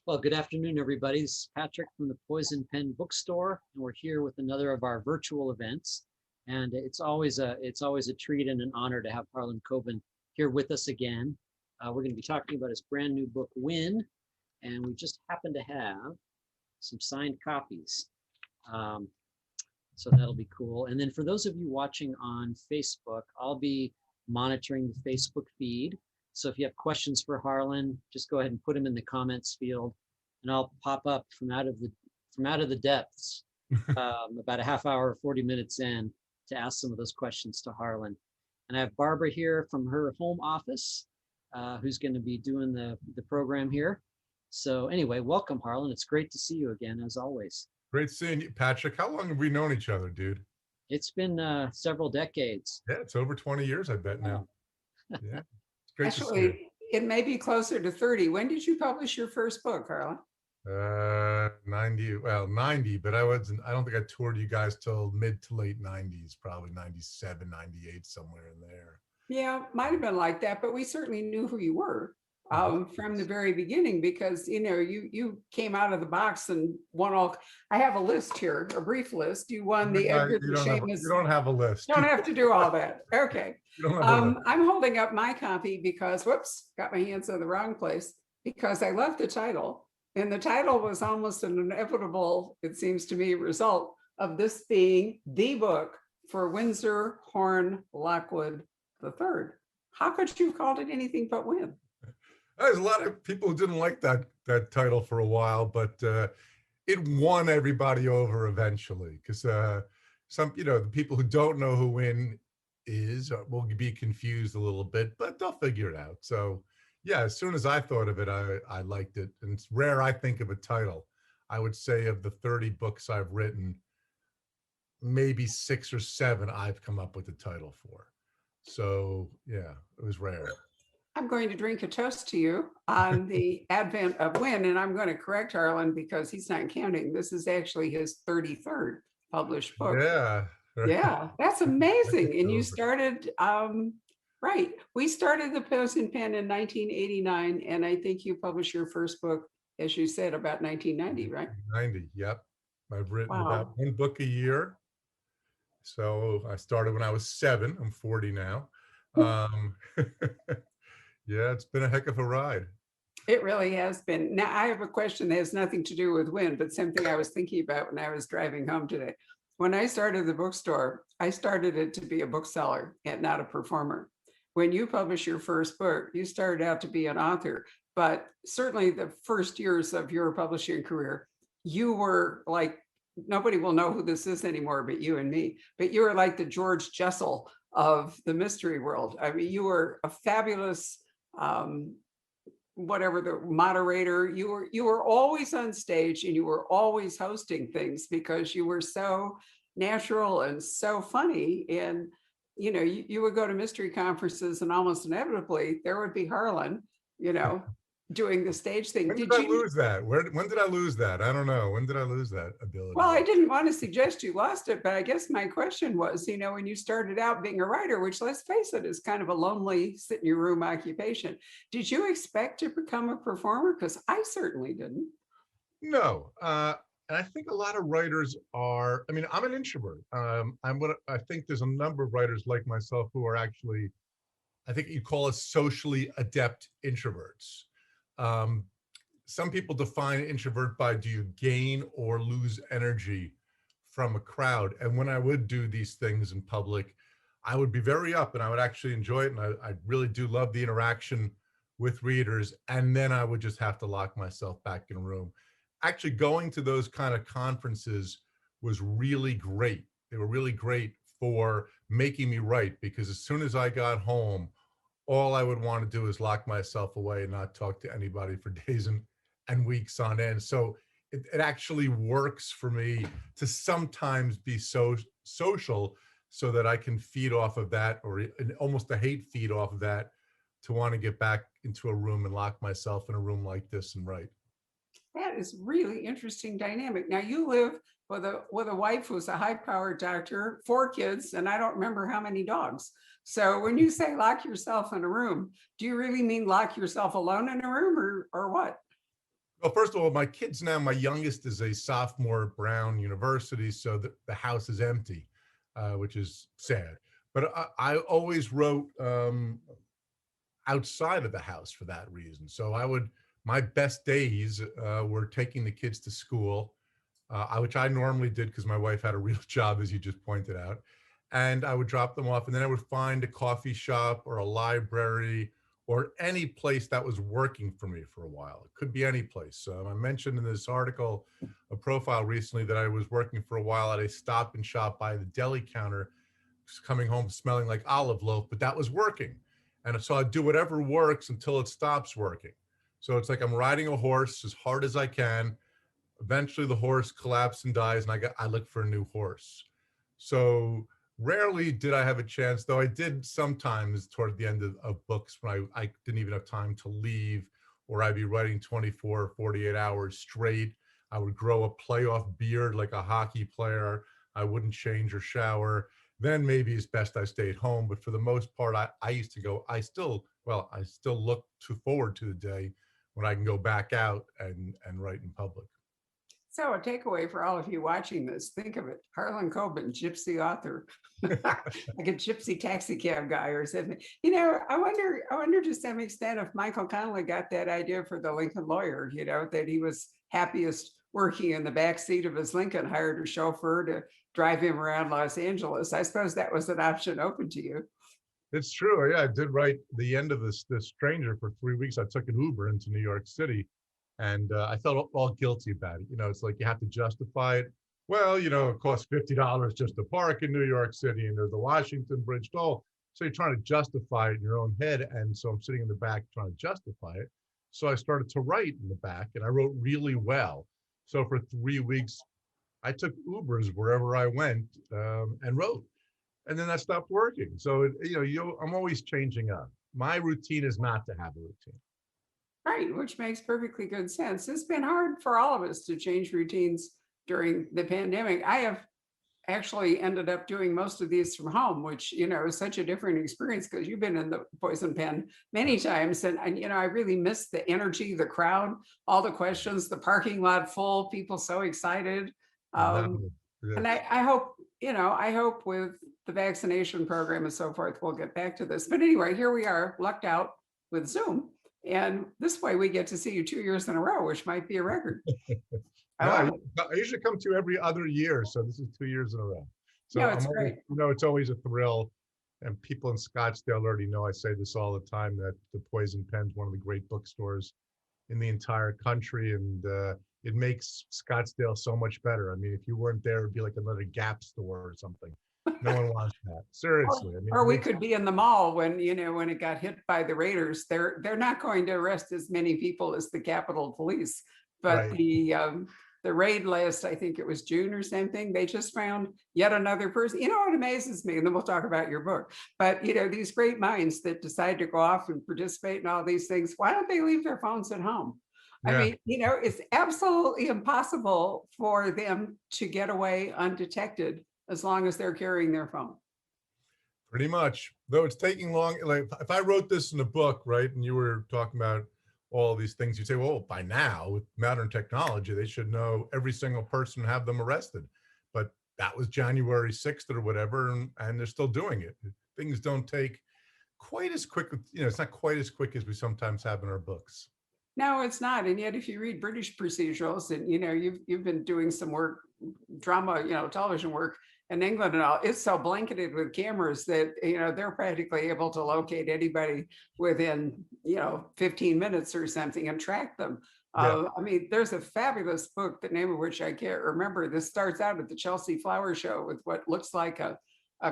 Well, good afternoon, everybody. This is Patrick from the Poison Pen Bookstore, and we're here with another of our virtual events. And it's always a treat and an honor to have Harlan Coben here with us again. We're going to be talking about his brand new book, Win, and we just happen to have some signed copies. Um, so that'll be cool. And then for those of you watching on Facebook, I'll be monitoring the Facebook feed. So if you have questions for Harlan, just go ahead and put them in the comments field, and I'll pop up from out of the depths about a half hour, 40 minutes in to ask some of those questions to Harlan. And I have Barbara here from her home office, who's going to be doing the program here. So anyway, welcome, Harlan. It's great to see you again, as always. Great seeing you, Patrick. How long have we known each other, dude? It's been several decades. Yeah, it's over 20 years, I bet now. Yeah, it's great to see you. Actually, it may be closer to 30. When did you publish your first book, Harlan? 90, but I don't think I toured you guys till mid to late 90s, probably 97, 98, somewhere in there. Yeah, might have been like that, but we certainly knew who you were from the very beginning, because you came out of the box and won all. I have a list here, a brief list. You won the Edgar You Shamus. don't have a list. Don't have to do all that. Okay. You don't have a list. I'm holding up my copy because, whoops, got my hands in the wrong place, because I love the title. And the title was almost an inevitable, it seems to me, result of this being the book for Windsor Horn Lockwood III. How could you have called it anything but Win? There's a lot of people who didn't like that title for a while, but it won everybody over eventually, because the people who don't know who Win is will be confused a little bit, but they'll figure it out. So yeah, as soon as I thought of it, I liked it. And it's rare I think of a title. I would say of the 30 books I've written, maybe 6 or 7 I've come up with a title for. So yeah, it was rare. I'm going to drink a toast to you on the advent of Win, and I'm going to correct Harlan because he's not counting. This is actually his 33rd published book. Yeah. Yeah, that's amazing. And you started, right. We started the Poison Pen in 1989, and I think you published your first book, as you said, about 1990, right? 90, yep. I've written about 1 book a year. So I started when I was 7. I'm 40 now. Yeah, it's been a heck of a ride. It really has been. Now, I have a question that has nothing to do with Win, but something I was thinking about when I was driving home today. When I started the bookstore, I started it to be a bookseller and not a performer. When you published your first book, you started out to be an author, but certainly the first years of your publishing career, you were like, nobody will know who this is anymore but you and me, but you were like the George Jessel of the mystery world. I mean, you were a fabulous whatever the moderator, you were always on stage and you were always hosting things because you were so natural and so funny. And you would go to mystery conferences and almost inevitably there would be Harlan doing the stage thing. When did I lose that? When did I lose that? I don't know. When did I lose that ability? Well, I didn't want to suggest you lost it, but I guess my question was, when you started out being a writer, which, let's face it, is kind of a lonely sit in your room occupation, did you expect to become a performer? Because I certainly didn't. No. And I think a lot of writers are, I'm an introvert. I think there's a number of writers like myself who are actually, I think you call us socially adept introverts. Some people define introvert by, do you gain or lose energy from a crowd? And when I would do these things in public, I would be very up and I would actually enjoy it. And I really do love the interaction with readers. And then I would just have to lock myself back in a room. Actually, going to those kind of conferences was really great. They were really great for making me write, because as soon as I got home, all I would want to do is lock myself away and not talk to anybody for days and weeks on end. So it actually works for me to sometimes be so social so that I can feed off of that, or almost a hate feed off of that, to want to get back into a room and lock myself in a room like this and write. That is really interesting dynamic. Now you live with a wife who's a high-powered doctor, 4 kids, and I don't remember how many dogs. So when you say lock yourself in a room, do you really mean lock yourself alone in a room, or what? Well, first of all, my kids now, my youngest is a sophomore at Brown University, so the house is empty, which is sad. But I always wrote outside of the house for that reason. So my best days were taking the kids to school, which I normally did because my wife had a real job, as you just pointed out. And I would drop them off, and then I would find a coffee shop or a library or any place that was working for me for a while. It could be any place. I mentioned in this article, a profile recently, that I was working for a while at a Stop and Shop by the deli counter, coming home smelling like olive loaf, but that was working. And so I'd do whatever works until it stops working. So it's like I'm riding a horse as hard as I can. Eventually the horse collapses and dies, and I look for a new horse. So rarely did I have a chance, though I did sometimes toward the end of books when I didn't even have time to leave, or I'd be writing 24 or 48 hours straight. I would grow a playoff beard like a hockey player. I wouldn't change or shower. Then maybe it's best I stayed home. But for the most part, I used to go, I still look forward to the day when I can go back out and write in public. So a takeaway for all of you watching this, think of it, Harlan Coben, gypsy author, like a gypsy taxi cab guy or something. I wonder to some extent if Michael Connelly got that idea for the Lincoln Lawyer, that he was happiest working in the back seat of his Lincoln, hired a chauffeur to drive him around Los Angeles. I suppose that was an option open to you. It's true. Yeah, I did write the end of this Stranger for 3 weeks. I took an Uber into New York City, and I felt all guilty about it. It's like you have to justify it. Well, it costs $50 just to park in New York City, and there's the Washington Bridge toll. So you're trying to justify it in your own head. And so I'm sitting in the back trying to justify it. So I started to write in the back, and I wrote really well. So for 3 weeks, I took Ubers wherever I went, and wrote. And then that stopped working. So, I'm always changing up. My routine is not to have a routine. Right, which makes perfectly good sense. It's been hard for all of us to change routines during the pandemic. I have actually ended up doing most of these from home, which, is such a different experience because you've been in the poison pen many times. And, I really miss the energy, the crowd, all the questions, the parking lot full, people so excited. No, And I hope, I hope with the vaccination program and so forth, we'll get back to this. But anyway, here we are, lucked out with Zoom. And this way we get to see you 2 years in a row, which might be a record. I usually come to every other year. So this is 2 years in a row. So No, it's great. It's always a thrill. And people in Scottsdale already know I say this all the time, that the Poison Pen's one of the great bookstores in the entire country. And it makes Scottsdale so much better. I mean, if you weren't there, it'd be like another Gap store or something. No one wants that. Seriously. Or we could be in the mall when it got hit by the Raiders. They're not going to arrest as many people as the Capitol Police, but right. The raid last, I think it was June or something, they just found yet another person. What amazes me, and then we'll talk about your book, but these great minds that decide to go off and participate in all these things, why don't they leave their phones at home? Yeah. I mean, it's absolutely impossible for them to get away undetected as long as they're carrying their phone. Pretty much, though it's taking long. Like if I wrote this in a book, right, and you were talking about all these things, you say, well, by now with modern technology, they should know every single person and have them arrested. But that was January 6th or whatever, and they're still doing it. Things don't take quite as quick. It's not quite as quick as we sometimes have in our books. No, it's not. And yet, if you read British procedurals, and you've been doing some work, drama, television work in England and all, it's so blanketed with cameras that they're practically able to locate anybody within 15 minutes or something and track them. Yeah. I mean, there's a fabulous book, the name of which I can't remember. This starts out at the Chelsea Flower Show with what looks like a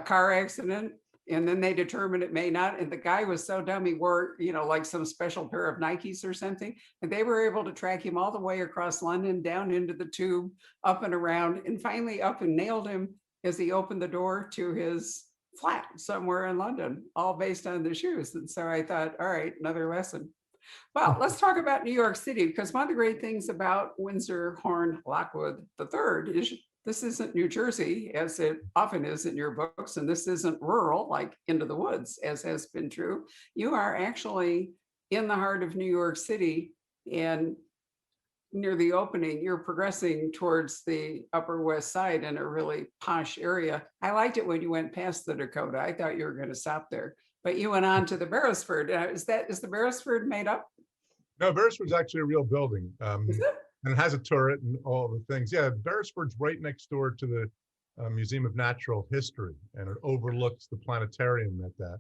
car accident. And then they determined it may not. And the guy was so dumb, he wore, like some special pair of Nikes or something. And they were able to track him all the way across London, down into the tube, up and around, and finally up and nailed him as he opened the door to his flat somewhere in London, all based on the shoes. And so I thought, all right, another lesson. Well, let's talk about New York City, because one of the great things about Windsor Horn Lockwood III is this isn't New Jersey, as it often is in your books, and this isn't rural, like into the woods, as has been true. You are actually in the heart of New York City, and near the opening, you're progressing towards the Upper West Side in a really posh area. I liked it when you went past the Dakota. I thought you were going to stop there, but you went on to the Beresford. Is the Beresford made up? No, Beresford's actually a real building. Is it? And it has a turret and all the things. Yeah, Beresford's right next door to the Museum of Natural History, and it overlooks the planetarium at that.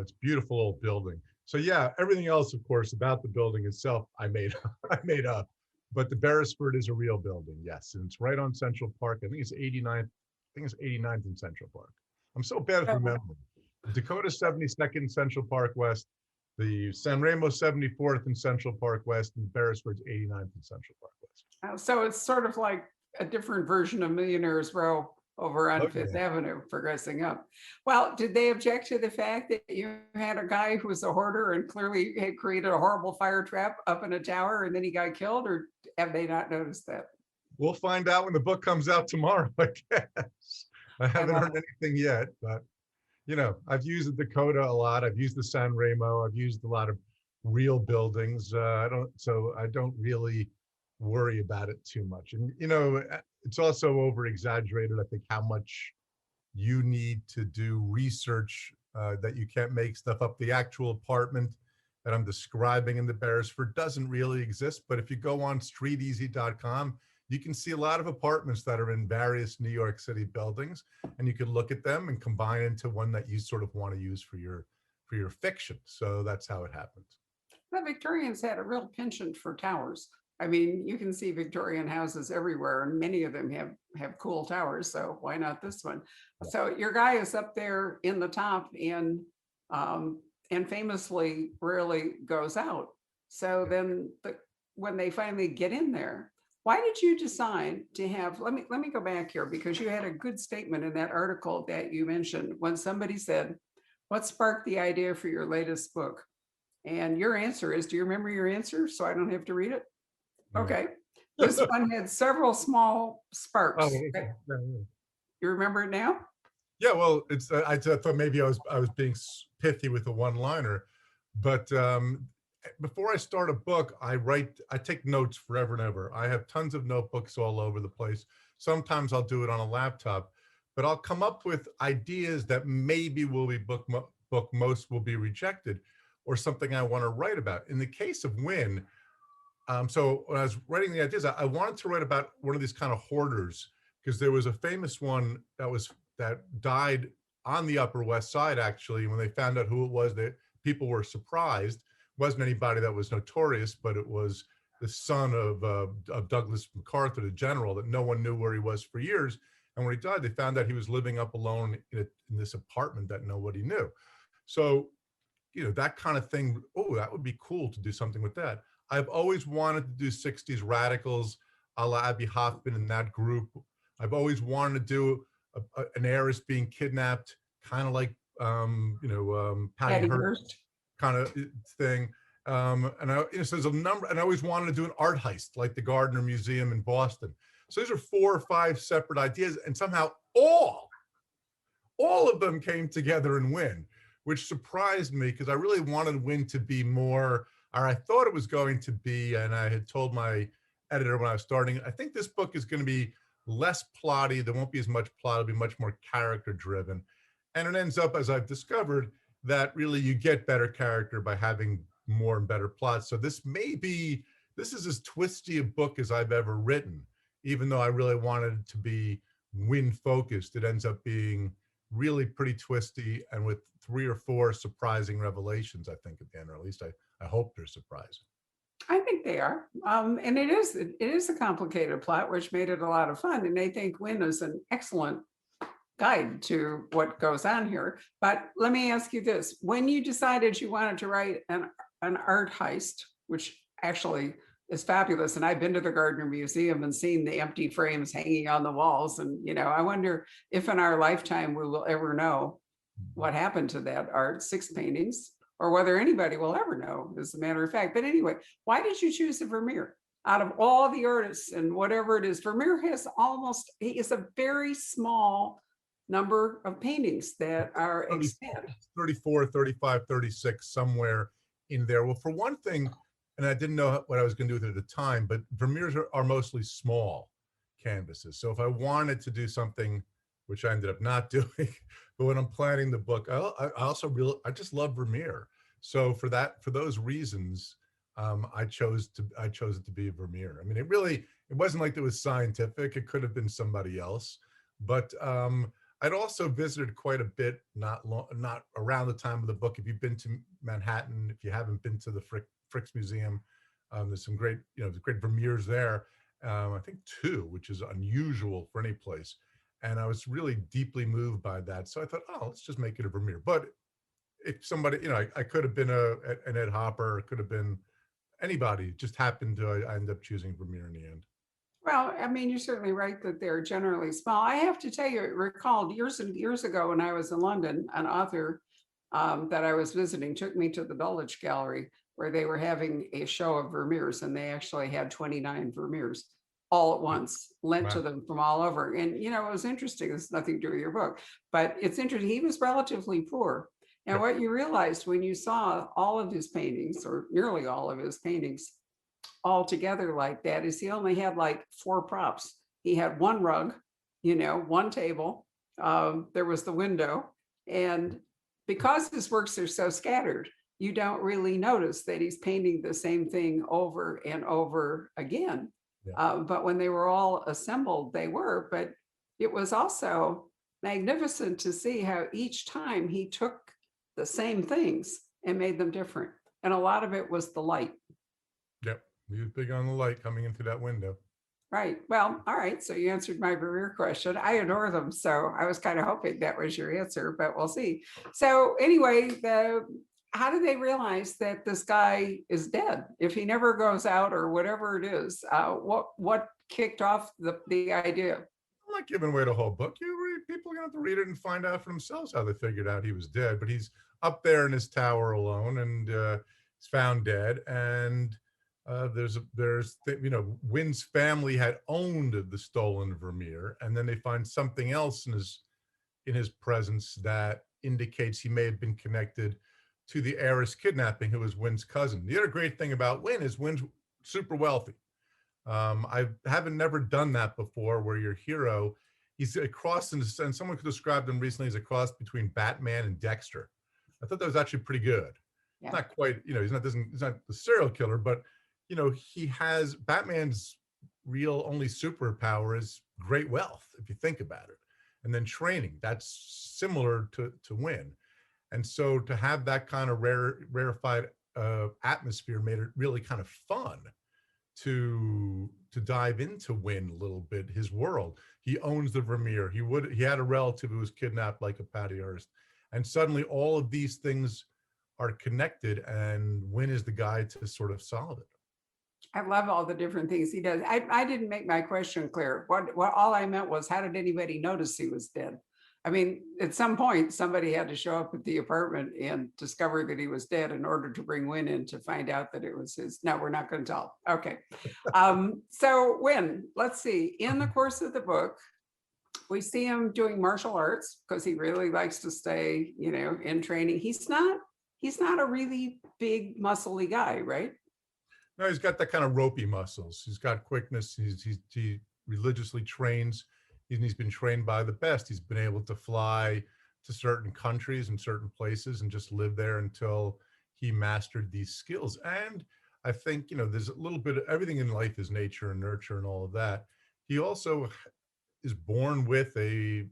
It's a beautiful old building. So yeah, everything else, of course, about the building itself, I made I made up. But the Beresford is a real building, yes, and it's right on Central Park. I think it's 89th. I think it's 89th in Central Park. I'm so bad at remembering. Dakota 72nd, Central Park West. The San Remo 74th in Central Park West, and Beresford's 89th in Central Park West. So it's sort of like a different version of Millionaire's Row over on Fifth Avenue, progressing up. Well, did they object to the fact that you had a guy who was a hoarder and clearly had created a horrible fire trap up in a tower and then he got killed, or have they not noticed that? We'll find out when the book comes out tomorrow, I guess. I haven't heard anything yet, but I've used the Dakota a lot. I've used the San Remo. I've used a lot of real buildings. I don't really worry about it too much. And, it's also over exaggerated, I think, how much you need to do research that you can't make stuff up. The actual apartment that I'm describing in the Beresford doesn't really exist. But if you go on streeteasy.com, you can see a lot of apartments that are in various New York City buildings, and you can look at them and combine into one that you sort of want to use for your fiction. So that's how it happens. The Victorians had a real penchant for towers. I mean, you can see Victorian houses everywhere, and many of them have cool towers. So why not this one? Yeah. So your guy is up there in the top, and famously rarely goes out. So then when they finally get in there, why did you decide to have, let me go back here, because you had a good statement in that article that you mentioned when somebody said, what sparked the idea for your latest book? And your answer is, do you remember your answer? So I don't have to read it? Okay. This one had several small sparks. Oh, okay. You remember it now? Yeah, well, it's I thought maybe I was being pithy with a one-liner, but before I start a book, I take notes forever and ever. I have tons of notebooks all over the place. Sometimes I'll do it on a laptop, but I'll come up with ideas that maybe will be book most will be rejected, or something I want to write about. In the case of Wynn, so when I was writing the ideas, I wanted to write about one of these kind of hoarders, because there was a famous one that died on the Upper West Side. Actually, when they found out who it was, that people were surprised. It wasn't anybody that was notorious, but it was the son of Douglas MacArthur, the general, that no one knew where he was for years. And when he died, they found out he was living up alone in this apartment that nobody knew. So, that kind of thing. Oh, that would be cool to do something with that. I've always wanted to do 60s radicals, a la Abby Hoffman in that group. I've always wanted to do an heiress being kidnapped, kind of like, Patty Hearst kind of thing. And so there's a number, and I always wanted to do an art heist, like the Gardner Museum in Boston. So these are 4 or 5 separate ideas, and somehow all of them came together in Wynn, which surprised me, because I really wanted Wynn to be more, or I thought it was going to be, and I had told my editor when I was starting, I think this book is going to be less plotty. There won't be as much plot. It'll be much more character driven. And it ends up, as I've discovered, that really you get better character by having more and better plots. So this is as twisty a book as I've ever written, even though I really wanted it to be Wynn focused. It ends up being really pretty twisty, and with 3 or 4 surprising revelations, I think, at the end, or at least I hope they're surprising. I think they are. And it is a complicated plot, which made it a lot of fun. And I think Wynn is an excellent guide to what goes on here. But let me ask you this. When you decided you wanted to write an art heist, which actually is fabulous, and I've been to the Gardner Museum and seen the empty frames hanging on the walls, and I wonder if in our lifetime we will ever know what happened to that art, 6 paintings, or whether anybody will ever know, as a matter of fact. But anyway, why did you choose the Vermeer? Out of all the artists and whatever it is, Vermeer he is a very small number of paintings that are extant. 34, 35, 36, somewhere in there. Well, for one thing, and I didn't know what I was going to do with it at the time, but Vermeers are mostly small canvases. So if I wanted to do something, which I ended up not doing, but when I'm planning the book, I just love Vermeer. So for those reasons, I chose it to be Vermeer. I mean, it wasn't like it was scientific. It could have been somebody else, but I'd also visited quite a bit, not around the time of the book. If you've been to Manhattan, if you haven't been to the Frick's Museum, there's some great, there's great Vermeers there. I think two, which is unusual for any place. And I was really deeply moved by that. So I thought, oh, let's just make it a Vermeer. But if somebody, I could have been an Ed Hopper, it could have been anybody. It just happened to, I ended up choosing Vermeer in the end. Well, I mean, you're certainly right that they're generally small. I have to tell you, recalled years and years ago when I was in London, an author that I was visiting took me to the Dulwich Gallery where they were having a show of Vermeers, and they actually had 29 Vermeers all at once, lent to Wow. them from all over. And, it was interesting. It's nothing to do with your book, but it's interesting. He was relatively poor. And Yep. what you realized when you saw all of his paintings, or nearly all of his paintings, all together like that, is he only had like 4 props. He had one rug, one table. There was the window. And because his works are so scattered, you don't really notice that he's painting the same thing over and over again. Yeah. But when they were all assembled, they were. But it was also magnificent to see how each time he took the same things and made them different. And a lot of it was the light. Yep. He was big on the light coming into that window. Right. Well, all right. So you answered my Vermeer question. I adore them. So I was kind of hoping that was your answer, but we'll see. So anyway, how do they realize that this guy is dead if he never goes out or whatever it is? What kicked off the idea? I'm not giving away the whole book. People are going to have to read it and find out for themselves how they figured out he was dead. But he's up there in his tower alone, and he's found dead. And Wynn's family had owned the stolen Vermeer, and then they find something else in his presence that indicates he may have been connected to the heiress kidnapping, who was Wynn's cousin. The other great thing about Wynn is Wynn's super wealthy. I haven't never done that before, where your hero, he's a cross, and someone described him recently as a cross between Batman and Dexter. I thought that was actually pretty good. Yeah. Not quite, he's not the serial killer, but he has Batman's real only superpower is great wealth, if you think about it, and then training. That's similar to Wynn. And so to have that kind of rarefied atmosphere made it really kind of fun to dive into Wynn a little bit, his world. He owns the Vermeer. He had a relative who was kidnapped, like a Patty Hearst, and suddenly all of these things are connected, and Wynn is the guy to sort of solve it. I love all the different things he does. I didn't make my question clear. What all I meant was, how did anybody notice he was dead? I mean, at some point, somebody had to show up at the apartment and discover that he was dead in order to bring Wynn in to find out that it was his. No, we're not going to tell. Okay. So Wynn, let's see. In the course of the book, we see him doing martial arts because he really likes to stay, in training. He's not a really big, muscly guy, right? No, he's got that kind of ropey muscles. He's got quickness. He religiously trains. He's been trained by the best. He's been able to fly to certain countries and certain places and just live there until he mastered these skills. And I think, there's a little bit of everything in life is nature and nurture and all of that. He also is born with an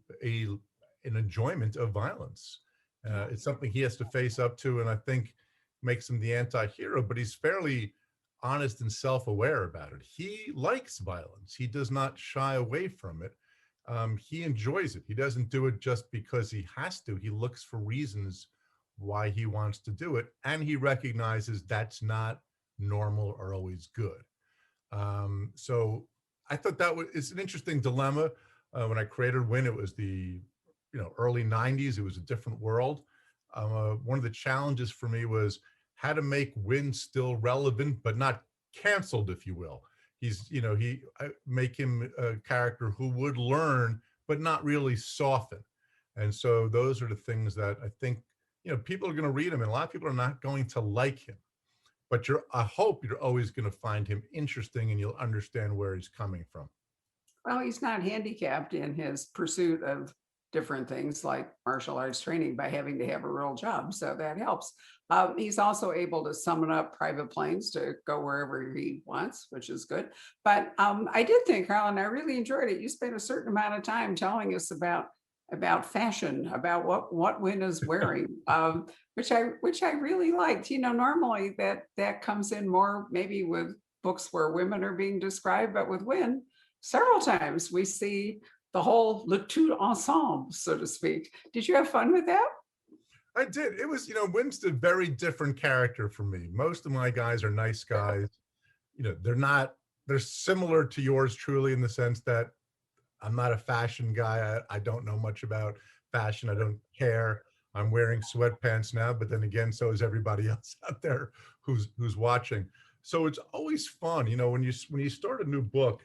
enjoyment of violence. It's something he has to face up to, and I think makes him the anti-hero, but he's fairly honest and self-aware about it. He likes violence. He does not shy away from it. He enjoys it. He doesn't do it just because he has to. He looks for reasons why he wants to do it, and he recognizes that's not normal or always good. So I thought it's an interesting dilemma. When I created Wynn, it was the early 90s. It was a different world. One of the challenges for me was how to make Wynn still relevant, but not canceled, if you will. I make him a character who would learn, but not really soften. And so those are the things that I think, people are going to read him, and a lot of people are not going to like him. but I hope you're always going to find him interesting and you'll understand where he's coming from. Well, he's not handicapped in his pursuit of different things like martial arts training by having to have a real job. So that helps. He's also able to summon up private planes to go wherever he wants, which is good. But I did think, Harlan, I really enjoyed it. You spent a certain amount of time telling us about fashion, about what Wynn is wearing, which I really liked. You know, normally that comes in more maybe with books where women are being described, but with Wynn, several times we see the whole le tout ensemble, so to speak. Did you have fun with that? I did. It was, Wynn's a very different character for me. Most of my guys are nice guys. They're similar to yours truly in the sense that I'm not a fashion guy. I don't know much about fashion. I don't care. I'm wearing sweatpants now, but then again, so is everybody else out there who's watching. So it's always fun, when you start a new book.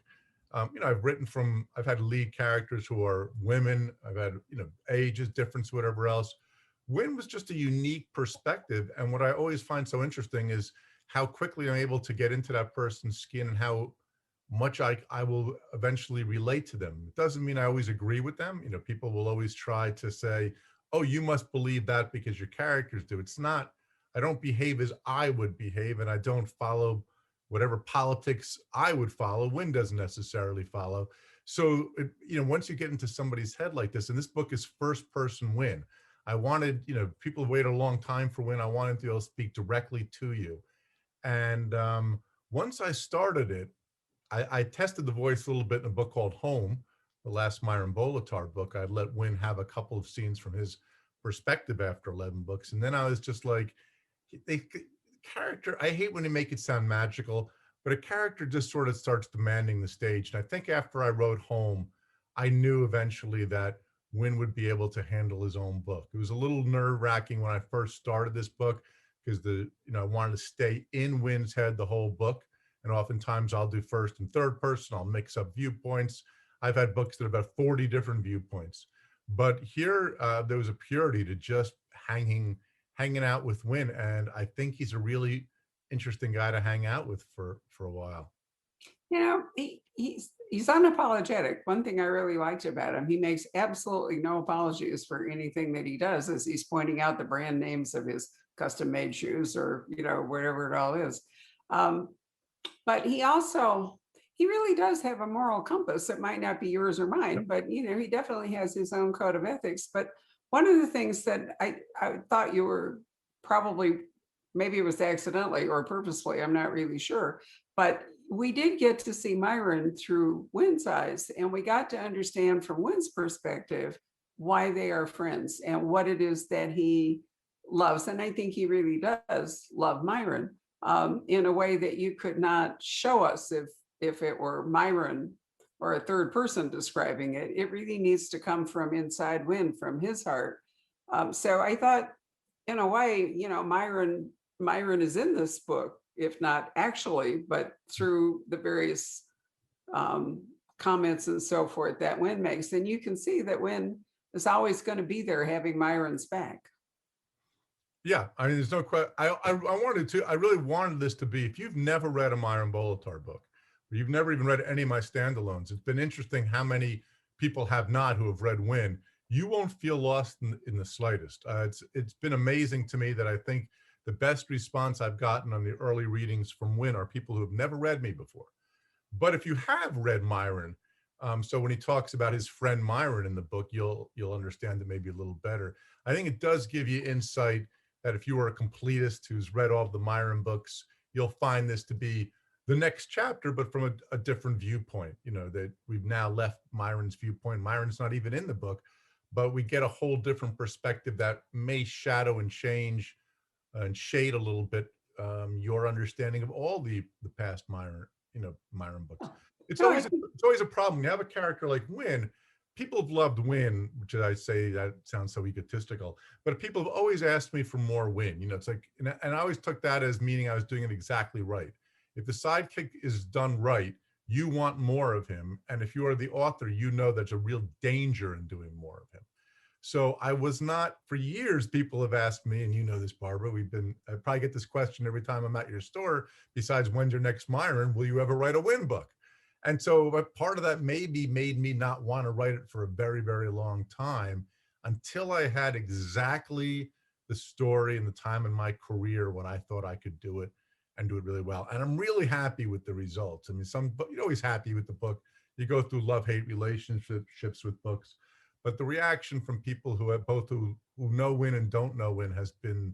I've had lead characters who are women. I've had, ages, difference, whatever else. Wynn was just a unique perspective. And what I always find so interesting is how quickly I'm able to get into that person's skin and how much I will eventually relate to them. It doesn't mean I always agree with them. People will always try to say, oh, you must believe that because your characters do. It's not, I don't behave as I would behave, and I don't follow whatever politics I would follow. Wynn doesn't necessarily follow. So, once you get into somebody's head like this, and this book is first person Wynn, I wanted, people have waited a long time for Wynn. I wanted to be able to speak directly to you. And once I started it, I tested the voice a little bit in a book called Home, the last Myron Bolitar book. I let Wynn have a couple of scenes from his perspective after 11 books. And then I was just like, character, I hate when they make it sound magical, but a character just sort of starts demanding the stage. And I think after I wrote Home, I knew eventually that Wynn would be able to handle his own book. It was a little nerve-wracking when I first started this book because I wanted to stay in Wynn's head the whole book. And oftentimes I'll do first and third person. I'll mix up viewpoints. I've had books that have about 40 different viewpoints. But here, there was a purity to just hanging out with Wynn. And I think he's a really interesting guy to hang out with for a while. He's unapologetic. One thing I really liked about him, he makes absolutely no apologies for anything that he does, as he's pointing out the brand names of his custom made shoes or, whatever it all is. But he really does have a moral compass. It might not be yours or mine, but he definitely has his own code of ethics. But one of the things that I thought you were probably, maybe it was accidentally or purposefully, I'm not really sure, but we did get to see Myron through Wynn's eyes, and we got to understand from Wynn's perspective why they are friends and what it is that he loves. And I think he really does love Myron in a way that you could not show us if it were Myron or a third person describing it. It really needs to come from inside Wynn, from his heart. So I thought, in a way, Myron is in this book, if not actually, but through the various comments and so forth that Wynn makes. And you can see that Wynn is always going to be there having Myron's back. Yeah, I mean, there's no question. I really wanted this to be, if you've never read a Myron Bolitar book, or you've never even read any of my standalones, it's been interesting how many people have not who have read Wynn. You won't feel lost in the slightest. It's been amazing to me that I think the best response I've gotten on the early readings from Wynn are people who have never read me before. But if you have read Myron, so when he talks about his friend Myron in the book, you'll understand it maybe a little better. I think it does give you insight that if you are a completist who's read all of the Myron books, you'll find this to be the next chapter, but from a different viewpoint, that we've now left Myron's viewpoint. Myron's not even in the book, but we get a whole different perspective that may shadow and change and shade a little bit your understanding of all the past Myron books. It's always a problem. You have a character like Wynn. People have loved Wynn, which I say that sounds so egotistical, but people have always asked me for more Wynn. It's like, and I always took that as meaning I was doing it exactly right. If the sidekick is done right, you want more of him. And if you are the author, there's a real danger in doing more of him. So I was not, for years, people have asked me, and you know this, Barbara, I probably get this question every time I'm at your store, besides when's your next Myron, will you ever write a Win book? And so but part of that maybe made me not want to write it for a very, very long time until I had exactly the story and the time in my career when I thought I could do it and do it really well. And I'm really happy with the results. I mean, you're always happy with the book. You go through love-hate relationships with books, but the reaction from people who have both who know Win and don't know Win has been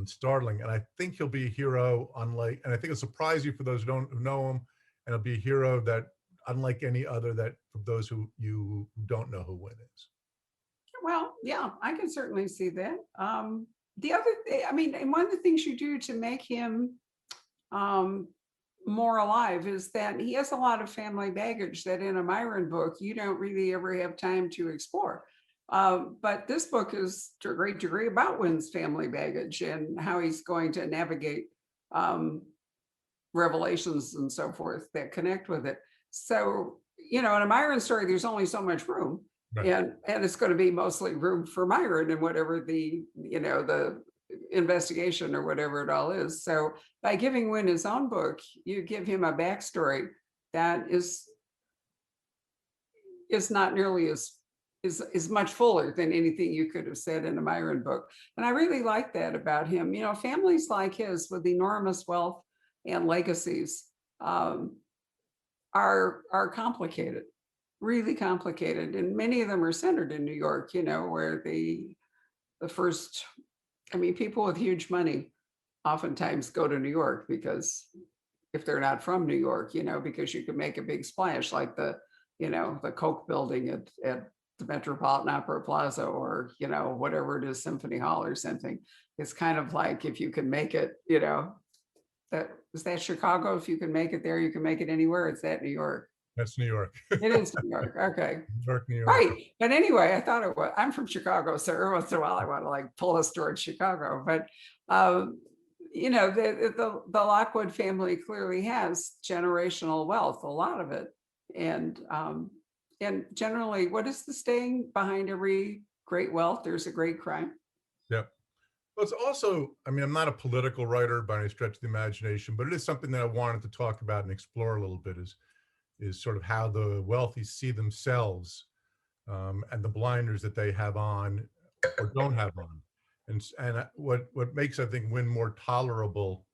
startling. And I think he'll be a hero, and I think it'll surprise you for those who know him, and it'll be a hero that unlike any other that for those who don't know who Win is. Well, yeah, I can certainly see that. The other thing, I mean, and one of the things you do to make him more alive is that he has a lot of family baggage that in a Myron book, you don't really ever have time to explore. But this book is to a great degree about Win's family baggage and how he's going to navigate revelations and so forth that connect with it. So, in a Myron story, there's only so much room. Right. And it's going to be mostly room for Myron and whatever the investigation or whatever it all is. So by giving Win his own book, you give him a backstory that is not nearly is much fuller than anything you could have said in a Myron book. And I really like that about him. Families like his with enormous wealth and legacies are complicated. Really complicated, and many of them are centered in New York, where the first, people with huge money oftentimes go to New York because if they're not from New York, because you can make a big splash like the Koch building at the Metropolitan Opera Plaza or, whatever it is, Symphony Hall or something. It's kind of like if you can make it, is that Chicago? If you can make it there, you can make it anywhere. It's that New York. That's New York. It is New York. Okay. New York. Right. But anyway, I thought it was, I'm from Chicago. So every once in a while I want to pull us towards Chicago. But, the Lockwood family clearly has generational wealth, a lot of it. And generally, what is the saying behind every great wealth? There's a great crime. Yep. Well, it's also, I'm not a political writer by any stretch of the imagination, but it is something that I wanted to talk about and explore a little bit is sort of how the wealthy see themselves and the blinders that they have on or don't have on. And what makes, I think, Win more tolerable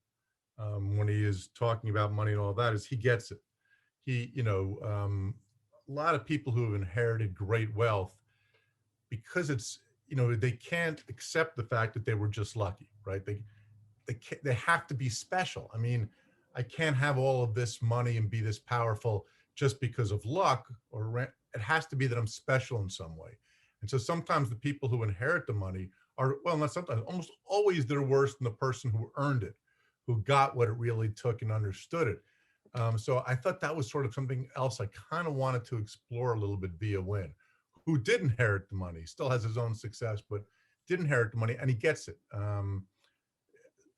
when he is talking about money and all that is he gets it. A lot of people who have inherited great wealth, because it's, they can't accept the fact that they were just lucky, right? They have to be special. I can't have all of this money and be this powerful just because of luck it has to be that I'm special in some way. And so sometimes the people who inherit the money are, well, not sometimes, almost always they're worse than the person who earned it, who got what it really took and understood it. So I thought that was sort of something else I kind of wanted to explore a little bit via Win, who did inherit the money, still has his own success, but did inherit the money and he gets it. And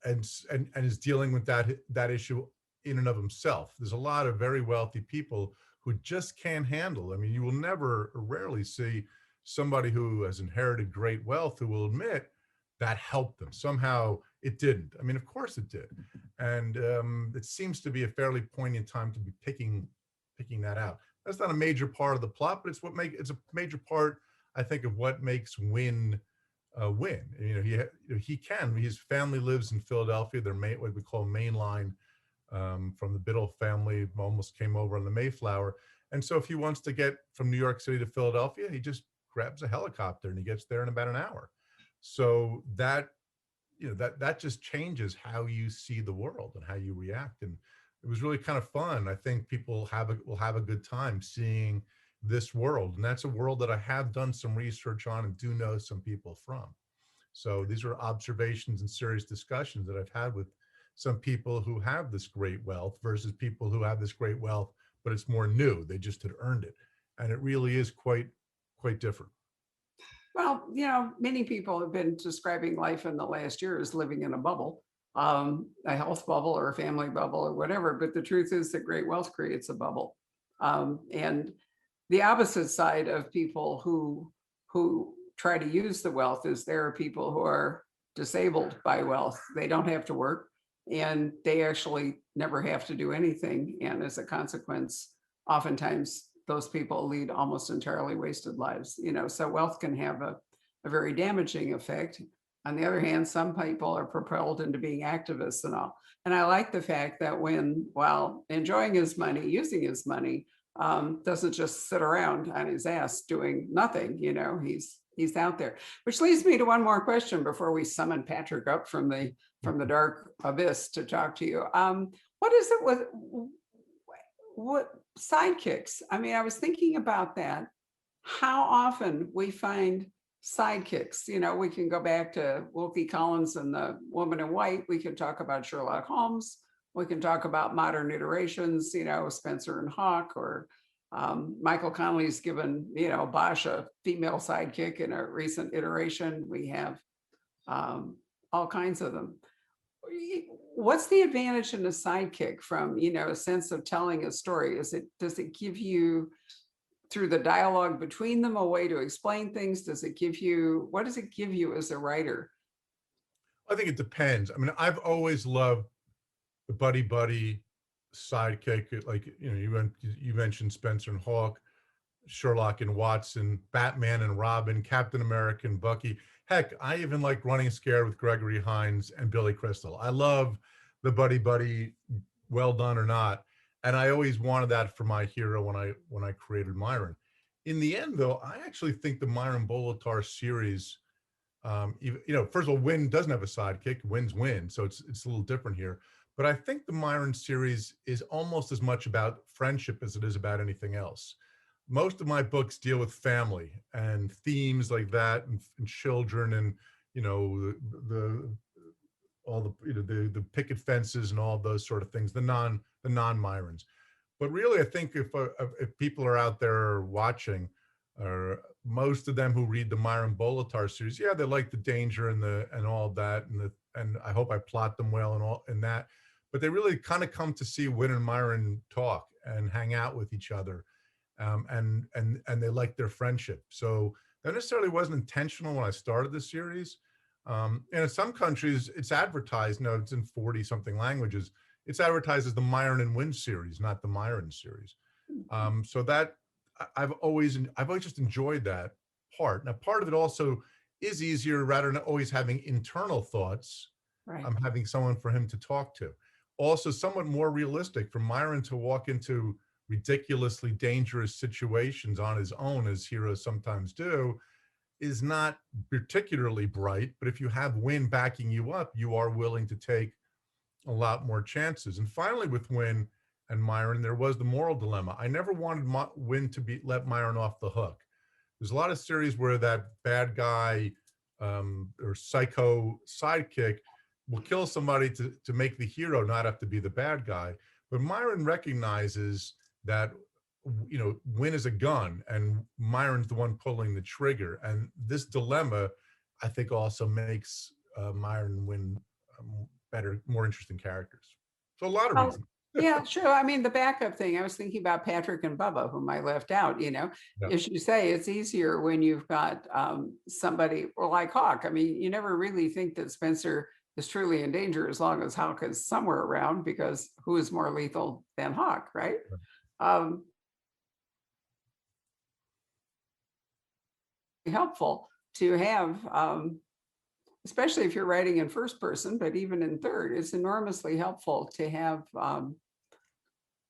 is dealing with that issue in and of himself. There's a lot of very wealthy people who just can't handle. You will never or rarely see somebody who has inherited great wealth who will admit that helped them. Somehow it didn't. Of course it did. And it seems to be a fairly poignant time to be picking that out. That's not a major part of the plot, but it's a major part, I think, of what makes Win Win. His family lives in Philadelphia. They're what we call mainline from the Biddle family, almost came over on the Mayflower. And so if he wants to get from New York City to Philadelphia, he just grabs a helicopter and he gets there in about an hour. So that just changes how you see the world and how you react. And it was really kind of fun. I think people will have a good time seeing this world. And that's a world that I have done some research on and do know some people from. So these are observations and serious discussions that I've had with some people who have this great wealth versus people who have this great wealth, but it's more new. They just had earned it. And it really is quite different. Well, many people have been describing life in the last year as living in a bubble, a health bubble or a family bubble or whatever. But the truth is that great wealth creates a bubble. And the opposite side of people who try to use the wealth is there are people who are disabled by wealth. They don't have to work and they actually never have to do anything. And as a consequence, oftentimes those people lead almost entirely wasted lives, so wealth can have a very damaging effect. On the other hand, some people are propelled into being activists and all. And I like the fact that when, while enjoying his money, using his money, doesn't just sit around on his ass doing nothing, he's out there. Which leads me to one more question before we summon Patrick up from the dark abyss to talk to you. What is it with what sidekicks? I mean, I was thinking about that. How often we find sidekicks. We can go back to Wilkie Collins and the Woman in White. We can talk about Sherlock Holmes. We can talk about modern iterations, Spencer and Hawk, or Michael Connelly's given, Bosch a female sidekick in a recent iteration. We have all kinds of them. What's the advantage in a sidekick from, a sense of telling a story? Does it give you, through the dialogue between them, a way to explain things? What does it give you as a writer? I think it depends. I mean, I've always loved the buddy sidekick. Like, you mentioned Spencer and Hawk, Sherlock and Watson, Batman and Robin, Captain America and Bucky. Heck, I even like Running Scared with Gregory Hines and Billy Crystal. I love the buddy, well done or not. And I always wanted that for my hero when I created Myron. In the end, though, I actually think the Myron Bolitar series, first of all, Win doesn't have a sidekick. Win's Win, so it's a little different here. But I think the Myron series is almost as much about friendship as it is about anything else. Most of my books deal with family and themes like that, and children, and the picket fences and all of those sort of things. The non-Myrons. But really, I think if people are out there watching, or most of them who read the Myron Bolitar series, yeah, they like the danger and all of that, and I hope I plot them well and all in that. But they really kind of come to see Win and Myron talk and hang out with each other, and they like their friendship. So that necessarily wasn't intentional when I started the series. And in some countries, it's advertised. It's in 40 something languages. It's advertised as the Myron and Win series, not the Myron series. So that I've always just enjoyed that part. Now, part of it also is easier, rather than always having internal thoughts. Right. I'm having someone for him to talk to. Also, somewhat more realistic for Myron to walk into ridiculously dangerous situations on his own, as heroes sometimes do, is not particularly bright. But if you have Win backing you up, you are willing to take a lot more chances. And finally, with Win and Myron, there was the moral dilemma. I never wanted Win to let Myron off the hook. There's a lot of series where that bad guy or psycho sidekick will kill somebody to make the hero not have to be the bad guy. But Myron recognizes that Win is a gun and Myron's the one pulling the trigger. And this dilemma, I think, also makes Myron and Win better, more interesting characters. So a lot of reasons. Yeah, sure. I mean, the backup thing, I was thinking about Patrick and Bubba, whom I left out. As you say, it's easier when you've got somebody, or like Hawk. I mean, you never really think that Spencer is truly in danger as long as Hawk is somewhere around, because who is more lethal than Hawk, right? Helpful to have, especially if you're writing in first person, but even in third, it's enormously helpful to have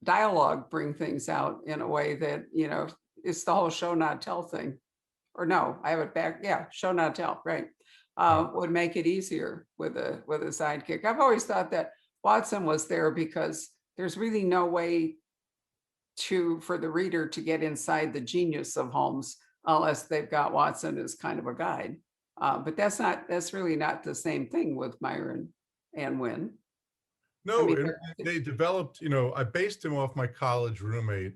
dialogue bring things out in a way that, it's the whole show not tell thing. Or no, I have it back. Yeah, show not tell, right? Would make it easier with a sidekick. I've always thought that Watson was there because there's really no way for the reader to get inside the genius of Holmes unless they've got Watson as kind of a guide. But that's really not the same thing with Myron and Win. No, they developed, I based him off my college roommate,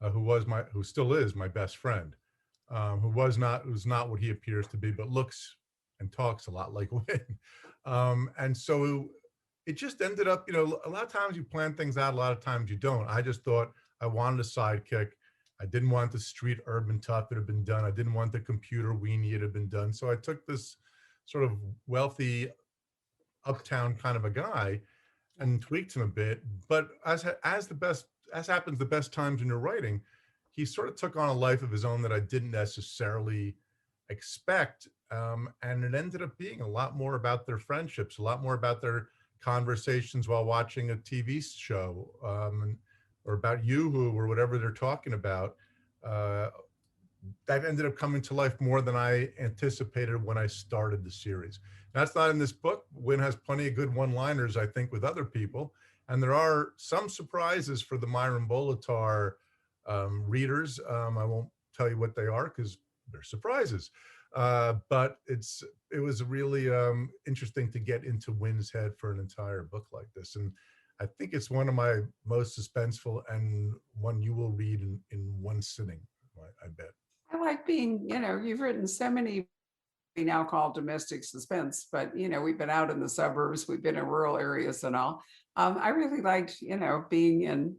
who still is my best friend, who's not what he appears to be, but looks and talks a lot like Win. And so it just ended up, a lot of times you plan things out, a lot of times you don't. I just thought I wanted a sidekick. I didn't want the street urban tough that had been done. I didn't want the computer weenie that had been done. So I took this sort of wealthy uptown kind of a guy and tweaked him a bit. But as happens the best times in your writing, he sort of took on a life of his own that I didn't necessarily expect. And it ended up being a lot more about their friendships, a lot more about their conversations while watching a TV show, or about Yoo-hoo or whatever they're talking about. Uh, that ended up coming to life more than I anticipated when I started the series. That's not in this book. Wynn has plenty of good one-liners, I think, with other people. And there are some surprises for the Myron Bolitar readers. I won't tell you what they are because they're surprises. But it was really interesting to get into Wynn's head for an entire book like this. And I think it's one of my most suspenseful and one you will read in one sitting, I bet. I like being, you've written so many we now call domestic suspense, but we've been out in the suburbs, we've been in rural areas and all. I really liked, being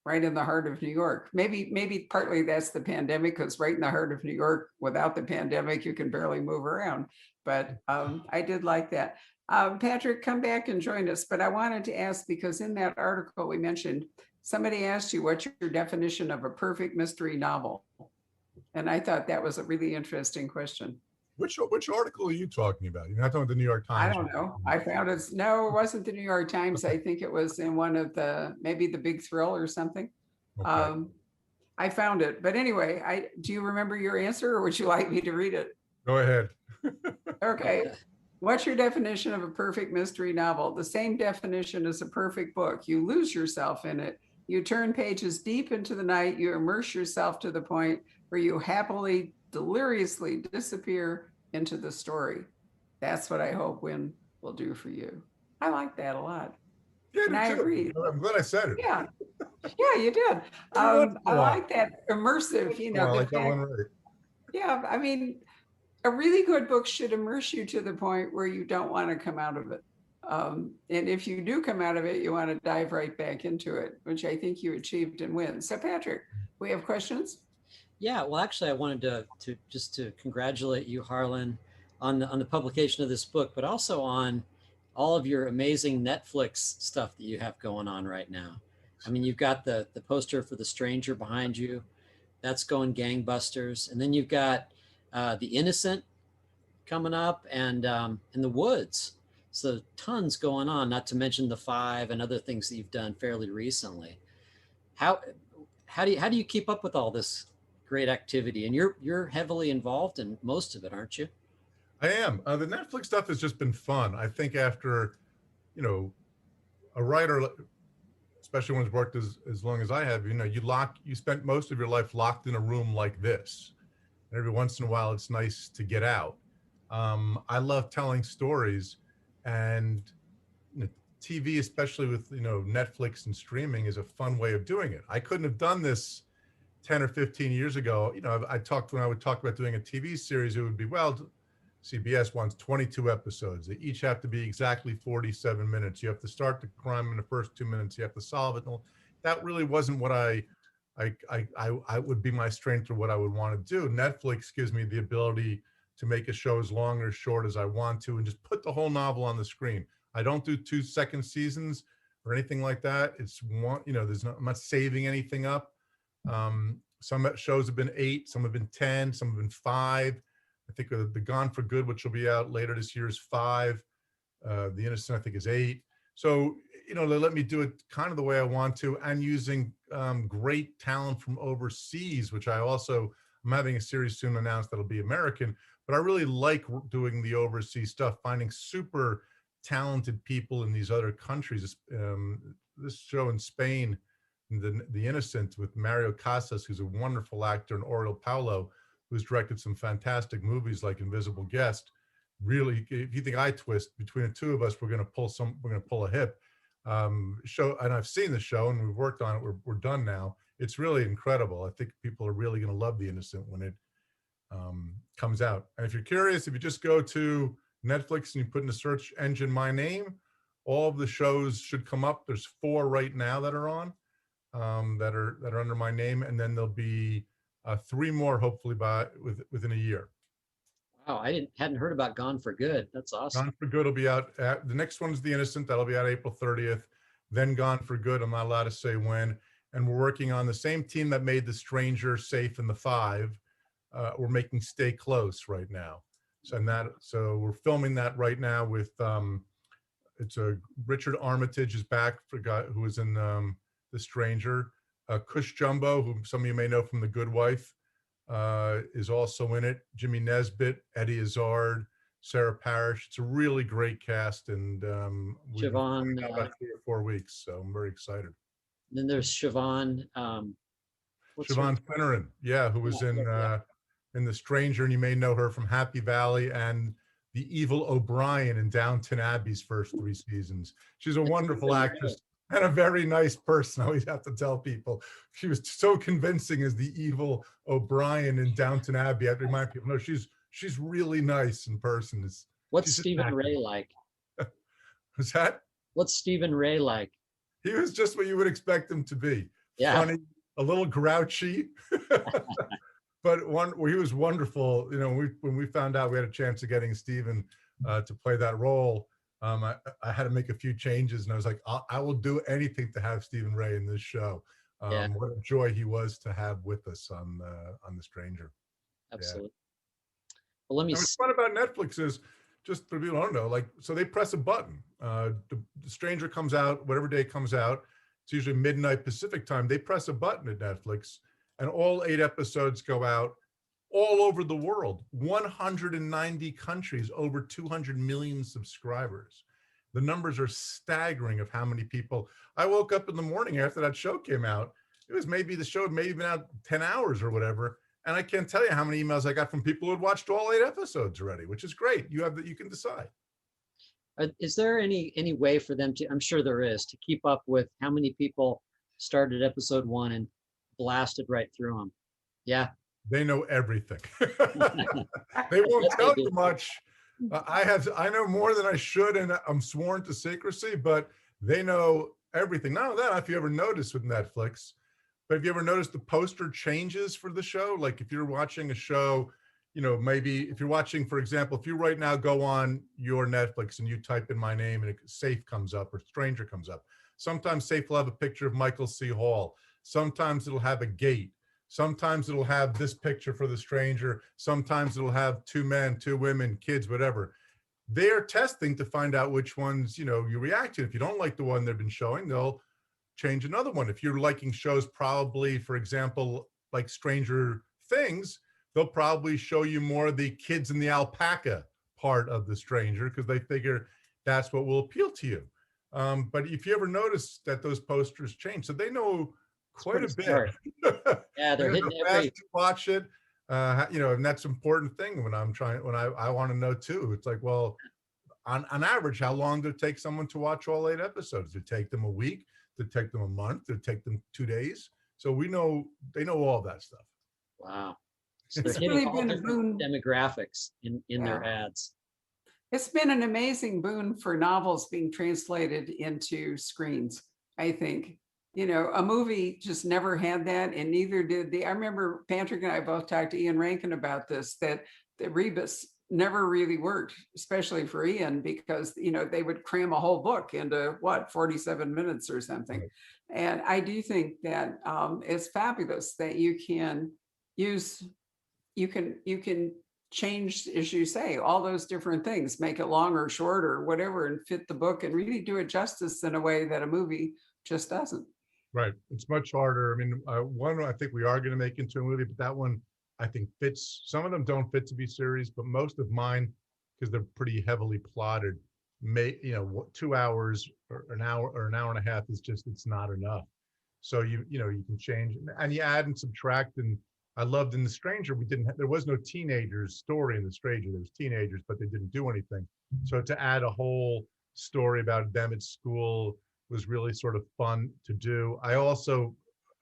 right in the heart of New York. Maybe partly that's the pandemic, because right in the heart of New York, without the pandemic, you can barely move around. But I did like that. Patrick, come back and join us. But I wanted to ask, because in that article we mentioned, somebody asked you, what's your definition of a perfect mystery novel? And I thought that was a really interesting question. Which article are you talking about? You're not talking about the New York Times? I don't know. I found it. No, it wasn't the New York Times. I think it was in one of maybe the Big Thrill or something. Okay. I found it. But anyway, do you remember your answer, or would you like me to read it? Go ahead. Okay. What's your definition of a perfect mystery novel? The same definition as a perfect book. You lose yourself in it. You turn pages deep into the night. You immerse yourself to the point where you happily, deliriously disappear into the story. That's what I hope Wynn will do for you. I like that a lot. Yeah, and I agree. I'm glad I said it. Yeah, you did. I like that immersive, like that one, right. Yeah, I mean, a really good book should immerse you to the point where you don't want to come out of it. And if you do come out of it, you want to dive right back into it, which I think you achieved in Wynn. So Patrick, we have questions? Yeah, well, actually, I wanted to congratulate you, Harlan, on the publication of this book, but also on all of your amazing Netflix stuff that you have going on right now. I mean, you've got the poster for The Stranger behind you. That's going gangbusters. And then you've got The Innocent coming up, and In the Woods. So tons going on, not to mention The Five and other things that you've done fairly recently. How do you keep up with all this great activity? And you're heavily involved in most of it, aren't you? I am. The Netflix stuff has just been fun. I think after, a writer, especially one who's worked as long as I have, you spent most of your life locked in a room like this. And every once in a while, it's nice to get out. I love telling stories, and TV, especially with Netflix and streaming, is a fun way of doing it. I couldn't have done this 10 or 15 years ago. When I would talk about doing a TV series, it would be, well, CBS wants 22 episodes. They each have to be exactly 47 minutes. You have to start the crime in the first 2 minutes. You have to solve it. That really wasn't what I would be my strength or what I would want to do. Netflix gives me the ability to make a show as long or short as I want to, and just put the whole novel on the screen. I don't do 2-second seasons or anything like that. It's one, I'm not saving anything up. Some shows have been 8, some have been 10, some have been 5. I think the Gone for Good, which will be out later this year, is 5. The Innocent, I think, is 8. So, they let me do it kind of the way I want to, and using great talent from overseas, which I'm having a series soon announced that'll be American, but I really like doing the overseas stuff, finding super talented people in these other countries. This show in Spain, the Innocent, with Mario Casas, who's a wonderful actor, and Oriol Paulo, who's directed some fantastic movies like Invisible Guest. Really, if you think I twist, between the two of us, we're going to pull a hip. Show, and I've seen the show and we've worked on it. We're done now. It's really incredible. I think people are really going to love The Innocent when it comes out. And if you're curious, if you just go to Netflix and you put in the search engine my name, all of the shows should come up. There's 4 right now that are on. that are under my name, and then there'll be 3 more hopefully within a year. Wow, hadn't heard about Gone for Good. That's awesome. Gone for Good will be out. The next one's The Innocent. That'll be out April 30th. Then Gone for Good. I'm not allowed to say when. And we're working on the same team that made The Stranger, Safe, and The Five. We're making Stay Close right now. So we're filming that right now with Richard Armitage is back, for guy who was in The Stranger. Cush Jumbo, who some of you may know from The Good Wife, is also in it. Jimmy Nesbitt, Eddie Izzard, Sarah Parrish. It's a really great cast, and we've been filming Siobhan, about 3 or 4 weeks, so I'm very excited. then there's Siobhan. Siobhan Finneran, yeah, who was in The Stranger, and you may know her from Happy Valley and the evil O'Brien in Downton Abbey's first 3 seasons. She's a wonderful actress and a very nice person. I always have to tell people she was so convincing as the evil O'Brien in Downton Abbey. I have to remind people, no, she's really nice in person. What's Stephen Ray like? Was that? What's Stephen Ray like? He was just what you would expect him to be. Yeah. Funny, a little grouchy, but he was wonderful. You know, when we found out we had a chance of getting Stephen to play that role, I had to make a few changes, and I was like, I will do anything to have Stephen Ray in this show. What a joy he was to have with us on The Stranger. Absolutely. Yeah. Well, let me. What's fun about Netflix is, just for people who don't know, like, so they press a button. The Stranger comes out whatever day it comes out. It's usually midnight Pacific time. They press a button at Netflix, and all 8 episodes go out all over the world. 190 countries, over 200 million subscribers. The numbers are staggering of how many people. I woke up in the morning after that show came out. It was the show had maybe been out 10 hours or whatever. And I can't tell you how many emails I got from people who had watched all 8 episodes already, which is great. You can decide. Is there any way for them to, I'm sure there is, to keep up with how many people started episode 1 and blasted right through them? Yeah. They know everything. They won't tell you much. I know more than I should, and I'm sworn to secrecy, but they know everything. Not only that, if you ever notice with Netflix, but have you ever noticed the poster changes for the show? Like if you're watching a show, you know, maybe if you're watching, for example, if you right now go on your Netflix and you type in my name and Safe comes up or Stranger comes up, sometimes Safe will have a picture of Michael C. Hall. Sometimes it'll have a gate. Sometimes it'll have this picture for The Stranger. Sometimes it'll have 2 men, 2 women, kids, whatever. They're testing to find out which ones, you know, you react to. If you don't like the one they've been showing, they'll change another one. If you're liking shows, probably, for example, like Stranger Things, they'll probably show you more of the kids in the alpaca part of The Stranger because they figure that's what will appeal to you. But if you ever notice that those posters change, so they know quite a bit. Yeah, they're hitting every. To watch it, you know, and that's an important thing when I want to know too. It's like, well, on average, how long did it take someone to watch all 8 episodes? Did it take them a week? Did it take them a month? Did it take them 2 days? So they know all that stuff. Wow. So they're hitting all different demographics in their ads. It's been an amazing boon for novels being translated into screens, I think. You know, a movie just never had that, and neither did I remember Patrick and I both talked to Ian Rankin about this, that the rebus never really worked, especially for Ian, because, you know, they would cram a whole book into 47 minutes or something. Right. And I do think that it's fabulous that you can change, as you say, all those different things, make it long or short or whatever, and fit the book and really do it justice in a way that a movie just doesn't. Right. It's much harder. I mean, one I think we are going to make into a movie, but that one I think fits. Some of them don't fit to be series, but most of mine, because they're pretty heavily plotted, 2 hours or an hour and a half is just, it's not enough. So you can change and you add and subtract. And I loved in The Stranger, there was no teenagers story in The Stranger. There was teenagers, but they didn't do anything. So to add a whole story about them at school was really sort of fun to do. I also,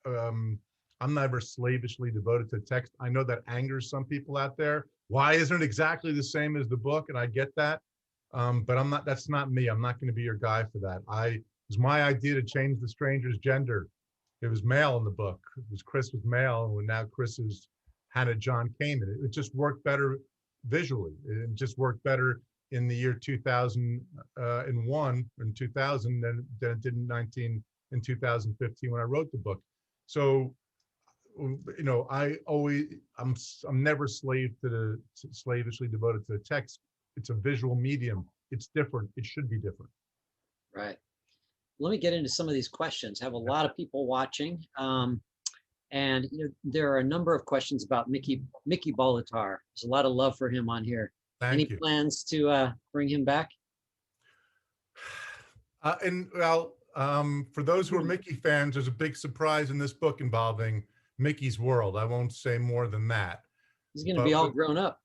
I'm never slavishly devoted to text. I know that angers some people out there. Why isn't it exactly the same as the book? And I get that, but that's not me. I'm not going to be your guy for that. It was my idea to change The Stranger's gender. it was male in the book. It was Chris was male, and now Chris is Hannah John Kamen. It just worked better visually. It just worked better in the year 2001 and 2000 than it did in 2015 when I wrote the book. So, I'm never slavishly devoted to the text. It's a visual medium. It's different. It should be different. Right. Let me get into some of these questions. I have a lot of people watching. And there are a number of questions about Mickey Bolitar. There's a lot of love for him on here. Any plans to bring him back? For those who are Mickey fans, there's a big surprise in this book involving Mickey's world. I won't say more than that. He's going to be all grown up.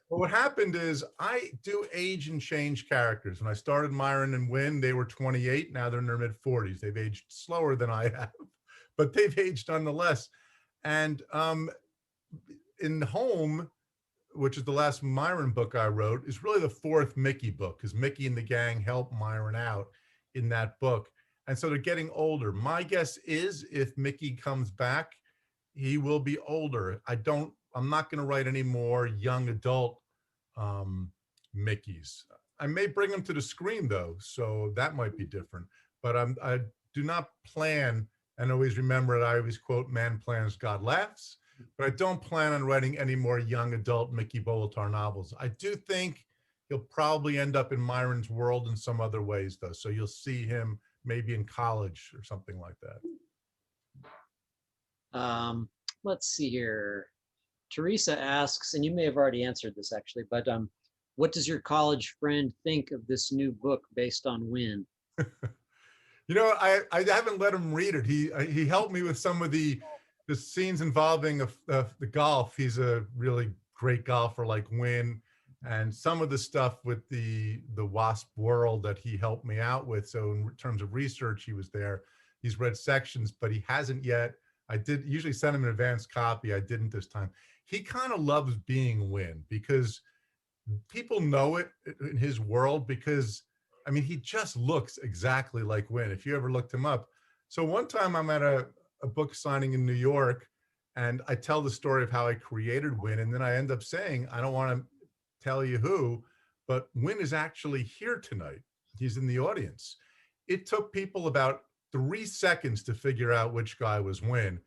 Well, what happened is I do age and change characters. When I started Myron and Wynn, they were 28. Now they're in their mid 40s. They've aged slower than I have, but they've aged nonetheless. And in Home, which is the last Myron book I wrote, is really the fourth Mickey book, because Mickey and the gang helped Myron out in that book. And so they're getting older. My guess is if Mickey comes back, he will be older. I'm not going to write any more young adult Mickeys. I may bring him to the screen though, so that might be different. But I do not plan, and always remember that I always quote, "Man plans, God laughs." But I don't plan on writing any more young adult Mickey Bolitar novels. I do think he'll probably end up in Myron's world in some other ways though. So you'll see him maybe in college or something like that. Let's see here. Teresa asks, and you may have already answered this actually, but what does your college friend think of this new book based on Wynn? I haven't let him read it. He helped me with some of the scenes involving the golf. He's a really great golfer like Wynn, and some of the stuff with the WASP world that he helped me out with. So in terms of research, he was there. He's read sections, but he hasn't yet. I did usually send him an advanced copy. I didn't this time. He kind of loves being Wynn because people know it in his world, because I mean, he just looks exactly like Wynn if you ever looked him up. So one time I'm at a book signing in New York, and I tell the story of how I created Wynn, and then I end up saying, I don't want to tell you who, but Wynn is actually here tonight. He's in the audience. It took people about 3 seconds to figure out which guy was Wynn.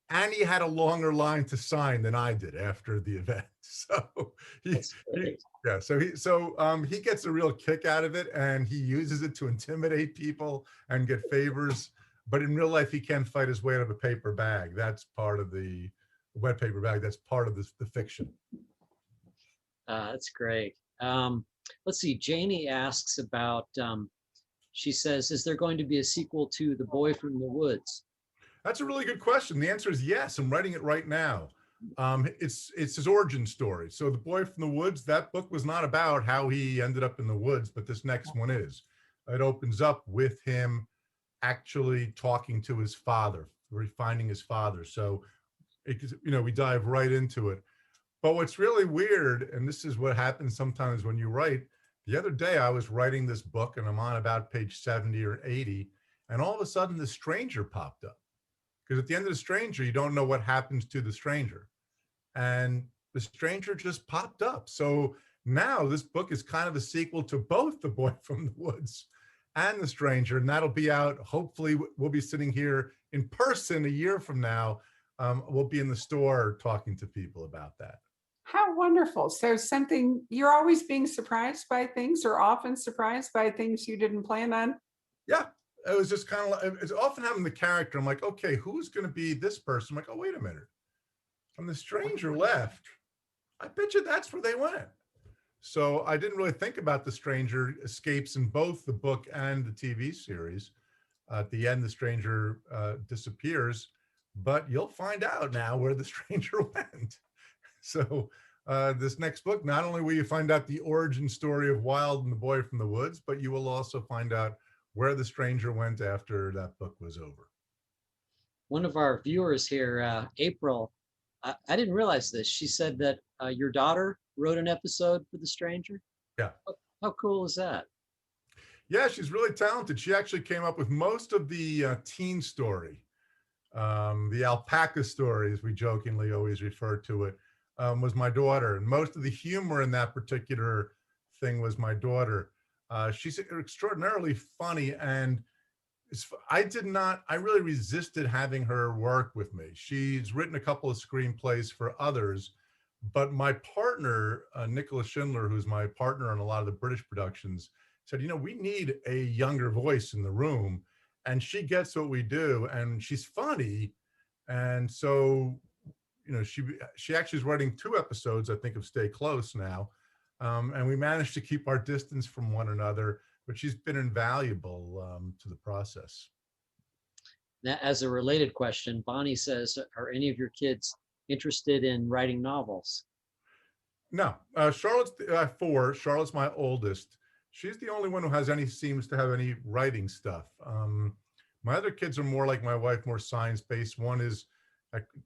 And he had a longer line to sign than I did after the event. So he gets a real kick out of it, and he uses it to intimidate people and get favors. But in real life, he can't fight his way out of a paper bag. That's part of the wet paper bag. That's part of the fiction. That's great. Let's see. Janie asks about, she says, is there going to be a sequel to The Boy from the Woods? That's a really good question. The answer is yes. I'm writing it right now. It's his origin story. So The Boy from the Woods, that book was not about how he ended up in the woods, but this next one is. It opens up with him actually talking to his father, finding his father. So, we dive right into it. But what's really weird, and this is what happens sometimes when you write, the other day I was writing this book and I'm on about page 70 or 80, and all of a sudden the stranger popped up. Because at the end of The Stranger, you don't know what happens to the stranger. And the stranger just popped up. So now this book is kind of a sequel to both The Boy from the Woods and The Stranger. And that'll be out. Hopefully we'll be sitting here in person a year from now. We'll be in the store talking to people about that. How wonderful. So you're always being surprised by things, or often surprised by things you didn't plan on? Yeah. It was just kind of like, it's often having the character. I'm like, okay, who's going to be this person? I'm like, oh, wait a minute. When the stranger left, I bet you that's where they went. So I didn't really think about the stranger escapes in both the book and the TV series. At the end, the stranger disappears, but you'll find out now where the stranger went. So this next book, not only will you find out the origin story of Wild and the Boy from the Woods, but you will also find out where the stranger went after that book was over. One of our viewers here, April, I didn't realize this. She said that your daughter wrote an episode for The Stranger. Yeah. How cool is that? Yeah, she's really talented. She actually came up with most of the teen story. The alpaca story, as we jokingly always refer to it, was my daughter. And most of the humor in that particular thing was my daughter. She's extraordinarily funny, and I really resisted having her work with me. She's written a couple of screenplays for others, but my partner, Nicholas Schindler, who's my partner on a lot of the British productions, said, we need a younger voice in the room. And she gets what we do, and she's funny. And so, she actually is writing 2 episodes, I think, of Stay Close now. And we managed to keep our distance from one another, but she's been invaluable to the process. Now, as a related question, Bonnie says, are any of your kids interested in writing novels? No, Charlotte's 4. Charlotte's my oldest. She's the only one who seems to have any writing stuff. My other kids are more like my wife, more science-based. One is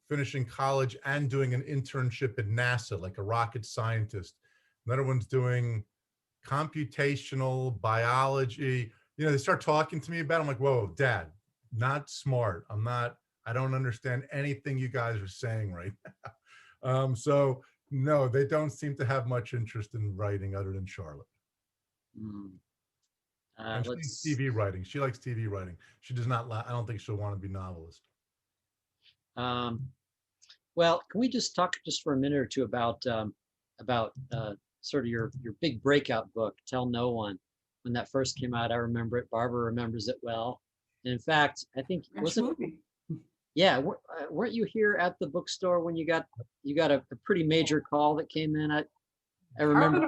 finishing college and doing an internship at NASA, like a rocket scientist. Another one's doing computational biology. They start talking to me about it. I'm like, whoa, Dad, not smart. I don't understand anything you guys are saying right now. So no, they don't seem to have much interest in writing other than Charlotte. And she's TV writing. She likes TV writing. She does not, I don't think she'll want to be novelist. Well, can we just talk just for a minute or two about sort of your big breakout book, Tell No One? When that first came out, I remember it. Barbara remembers it well. And in fact, I think yeah, weren't you here at the bookstore when you got a pretty major call that came in? I remember.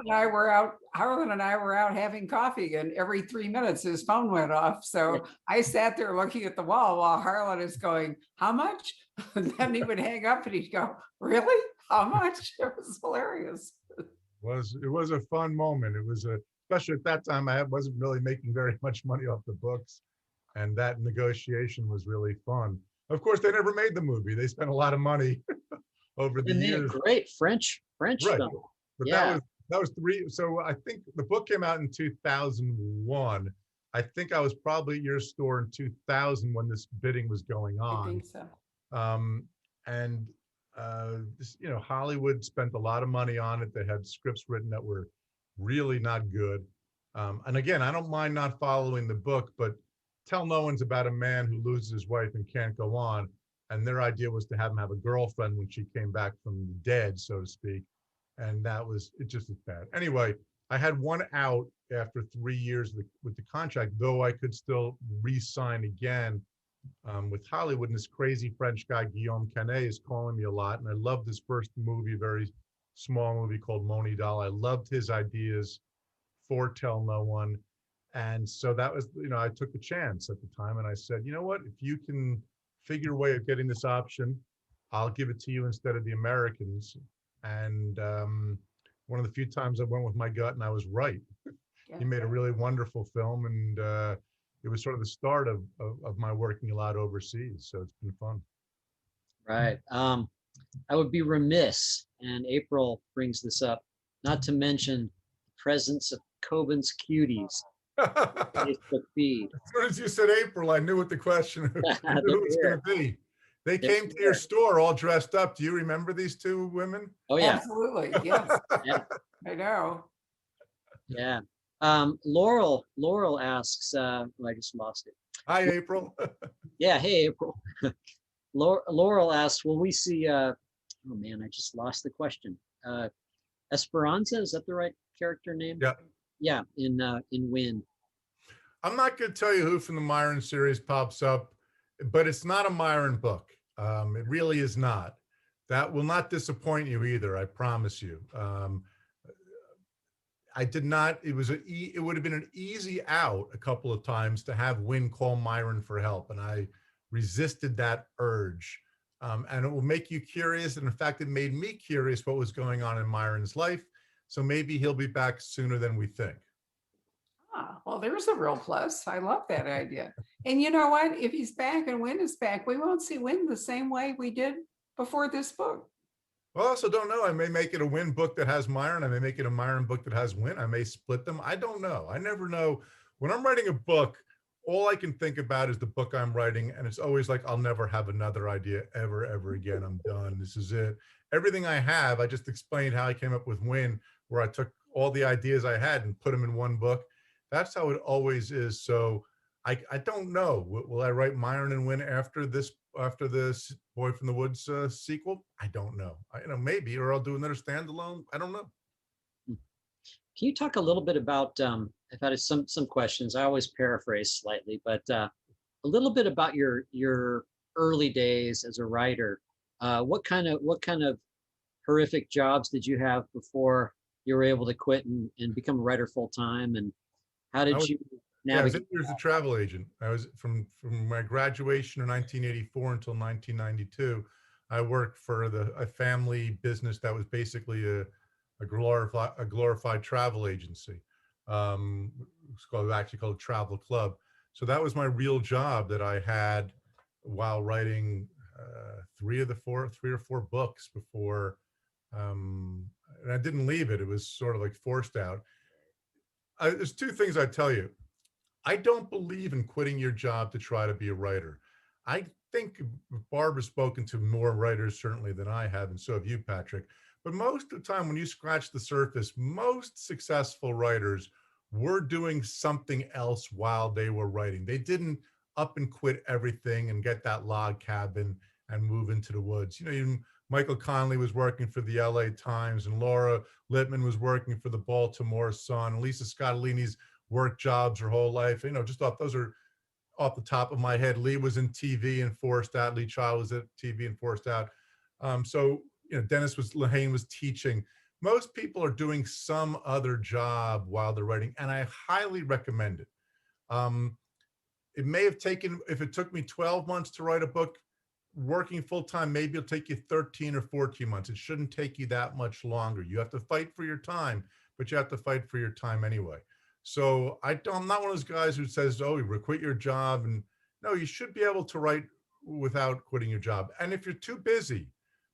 Harlan and I were out having coffee, and every 3 minutes his phone went off. So yeah. I sat there looking at the wall while Harlan is going, "How much?" And then he would hang up and he'd go, "Really? How much?" It was hilarious. It was a fun moment. It was especially at that time, I wasn't really making very much money off the books, and that negotiation was really fun. Of course, they never made the movie. They spent a lot of money over the years. Great French right. film. But yeah. that was 3. So I think the book came out in 2001. I think I was probably at your store in 2000 when this bidding was going on. I think so. Hollywood spent a lot of money on it. They had scripts written that were really not good. And again, I don't mind not following the book, but Tell No One's about a man who loses his wife and can't go on. And their idea was to have him have a girlfriend when she came back from the dead, so to speak. And it just was bad. Anyway, I had one out after 3 years with the contract, though I could still re-sign again with Hollywood. And this crazy French guy, Guillaume Canet, is calling me a lot. And I loved his first movie, a very small movie called Moni Doll. I loved his ideas for Tell No One. And so that was, I took a chance at the time. And I said, you know what, if you can figure a way of getting this option, I'll give it to you instead of the Americans. And one of the few times I went with my gut, and I was right. Yeah. He made a really wonderful film, and it was sort of the start of my working a lot overseas. So it's been fun. Right. I would be remiss, and April brings this up, not to mention the presence of Coben's Cuties. Facebook feed. As soon as you said April, I knew what the question was going to be. They came to your store all dressed up. Do you remember these 2 women? Oh yeah, absolutely. Yes, yeah. I know. Yeah. Laurel asks. I just lost it. Hi, April. Yeah. Hey, April. Laurel asks, will we see? Oh man, I just lost the question. Esperanza, is that the right character name? Yeah. Yeah. In Win. I'm not going to tell you who from the Myron series pops up, but it's not a Myron book. It really is not. That will not disappoint you either, I promise you. I did not, it would have been an easy out a couple of times to have Win call Myron for help, and I resisted that urge. And it will make you curious, and in fact, it made me curious what was going on in Myron's life. So maybe he'll be back sooner than we think. Well, there's a real plus. I love that idea. And you know what? If he's back and Win is back, we won't see Win the same way we did before this book. Well, I also don't know. I may make it a Win book that has Myron. I may make it a Myron book that has Win. I may split them. I don't know. I never know. When I'm writing a book, all I can think about is the book I'm writing. And it's always like, I'll never have another idea ever again. I'm done. This is it. Everything I have, I just explained how I came up with Win, where I took all the ideas I had and put them in one book. That's how it always is. So I don't know. Will I write Myron and Win after this Boy from the Woods sequel? I don't know. Maybe, or I'll do another standalone. I don't know. Can you talk a little bit about, I've had some questions. I always paraphrase slightly, but a little bit about your early days as a writer. What kind of horrific jobs did you have before you were able to quit and become a writer full time? And how I did was, you yeah, I was navigate? 8 years a travel agent. I was from my graduation in 1984 until 1992. I worked for a family business that was basically a glorified travel agency. Actually called Travel Club. So that was my real job that I had while writing three or four books before. And I didn't leave it. It was sort of like forced out. There's two things I tell you. I don't believe in quitting your job to try to be a writer. I think Barbara's spoken to more writers certainly than I have, and so have you, Patrick. But most of the time, when you scratch the surface, most successful writers were doing something else while they were writing. They didn't up and quit everything and get that log cabin and move into the woods. Even Michael Connelly was working for the LA Times, and Laura Littman was working for the Baltimore Sun, and Lisa Scottolini's worked jobs her whole life. Just thought those are off the top of my head. Lee was in TV and forced out. Lee Child was at TV and forced out. So Dennis Lehane was teaching. Most people are doing some other job while they're writing, and I highly recommend it. It may have taken, if it took me 12 months to write a book, working full time, maybe it'll take you 13 or 14 months. It shouldn't take you that much longer. You have to fight for your time, but you have to fight for your time anyway. So I'm not one of those guys who says, oh, you quit your job. And no, you should be able to write without quitting your job. And if you're too busy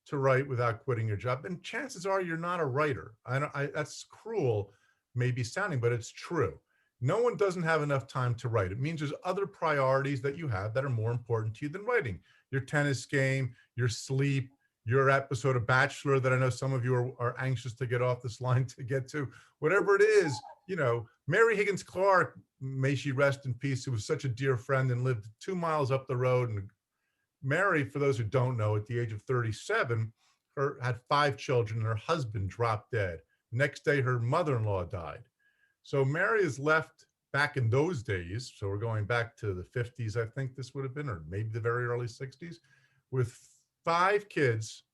to write without quitting your job, then chances are you're not a writer. That's cruel, maybe sounding, but it's true. No one doesn't have enough time to write. It means there's other priorities that you have that are more important to you than writing. Your tennis game, your sleep, your episode of Bachelor that I know some of you are anxious to get off this line to get to, whatever it is, Mary Higgins Clark, may she rest in peace, who was such a dear friend and lived 2 miles up the road. And Mary, for those who don't know, at the age of 37, had 5 children and her husband dropped dead. Next day, her mother-in-law died. So Mary is left back in those days. So we're going back to the 50s, I think this would have been, or maybe the very early 60s, with 5 kids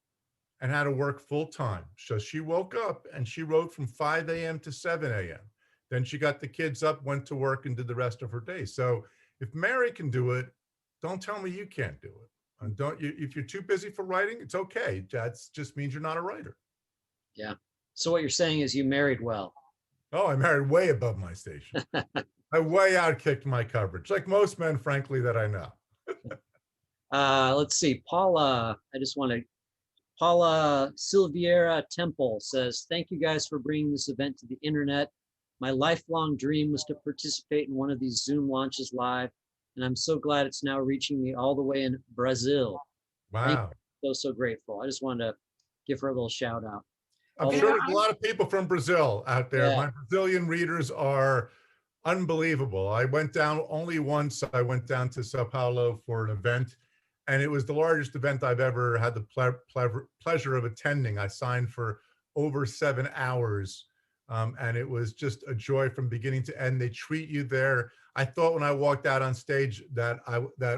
and had to work full time. So she woke up and she wrote from 5 a.m. to 7 a.m. Then she got the kids up, went to work, and did the rest of her day. So if Mary can do it, don't tell me you can't do it. And if you're too busy for writing, it's okay. That just means you're not a writer. Yeah. So what you're saying is you married well. Oh, I married way above my station. I way outkicked my coverage, like most men, frankly, that I know. Let's see. Paula Silviera Temple says, thank you guys for bringing this event to the internet. My lifelong dream was to participate in one of these Zoom launches live, and I'm so glad it's now reaching me all the way in Brazil. Wow. So grateful. I just wanted to give her a little shout out. I'm sure there's a lot of people from Brazil out there. Yeah. My Brazilian readers are unbelievable. I went down only once. I went down to Sao Paulo for an event, and it was the largest event I've ever had the pleasure of attending. I signed for over 7 hours, and it was just a joy from beginning to end. They treat you there. I thought when I walked out on stage that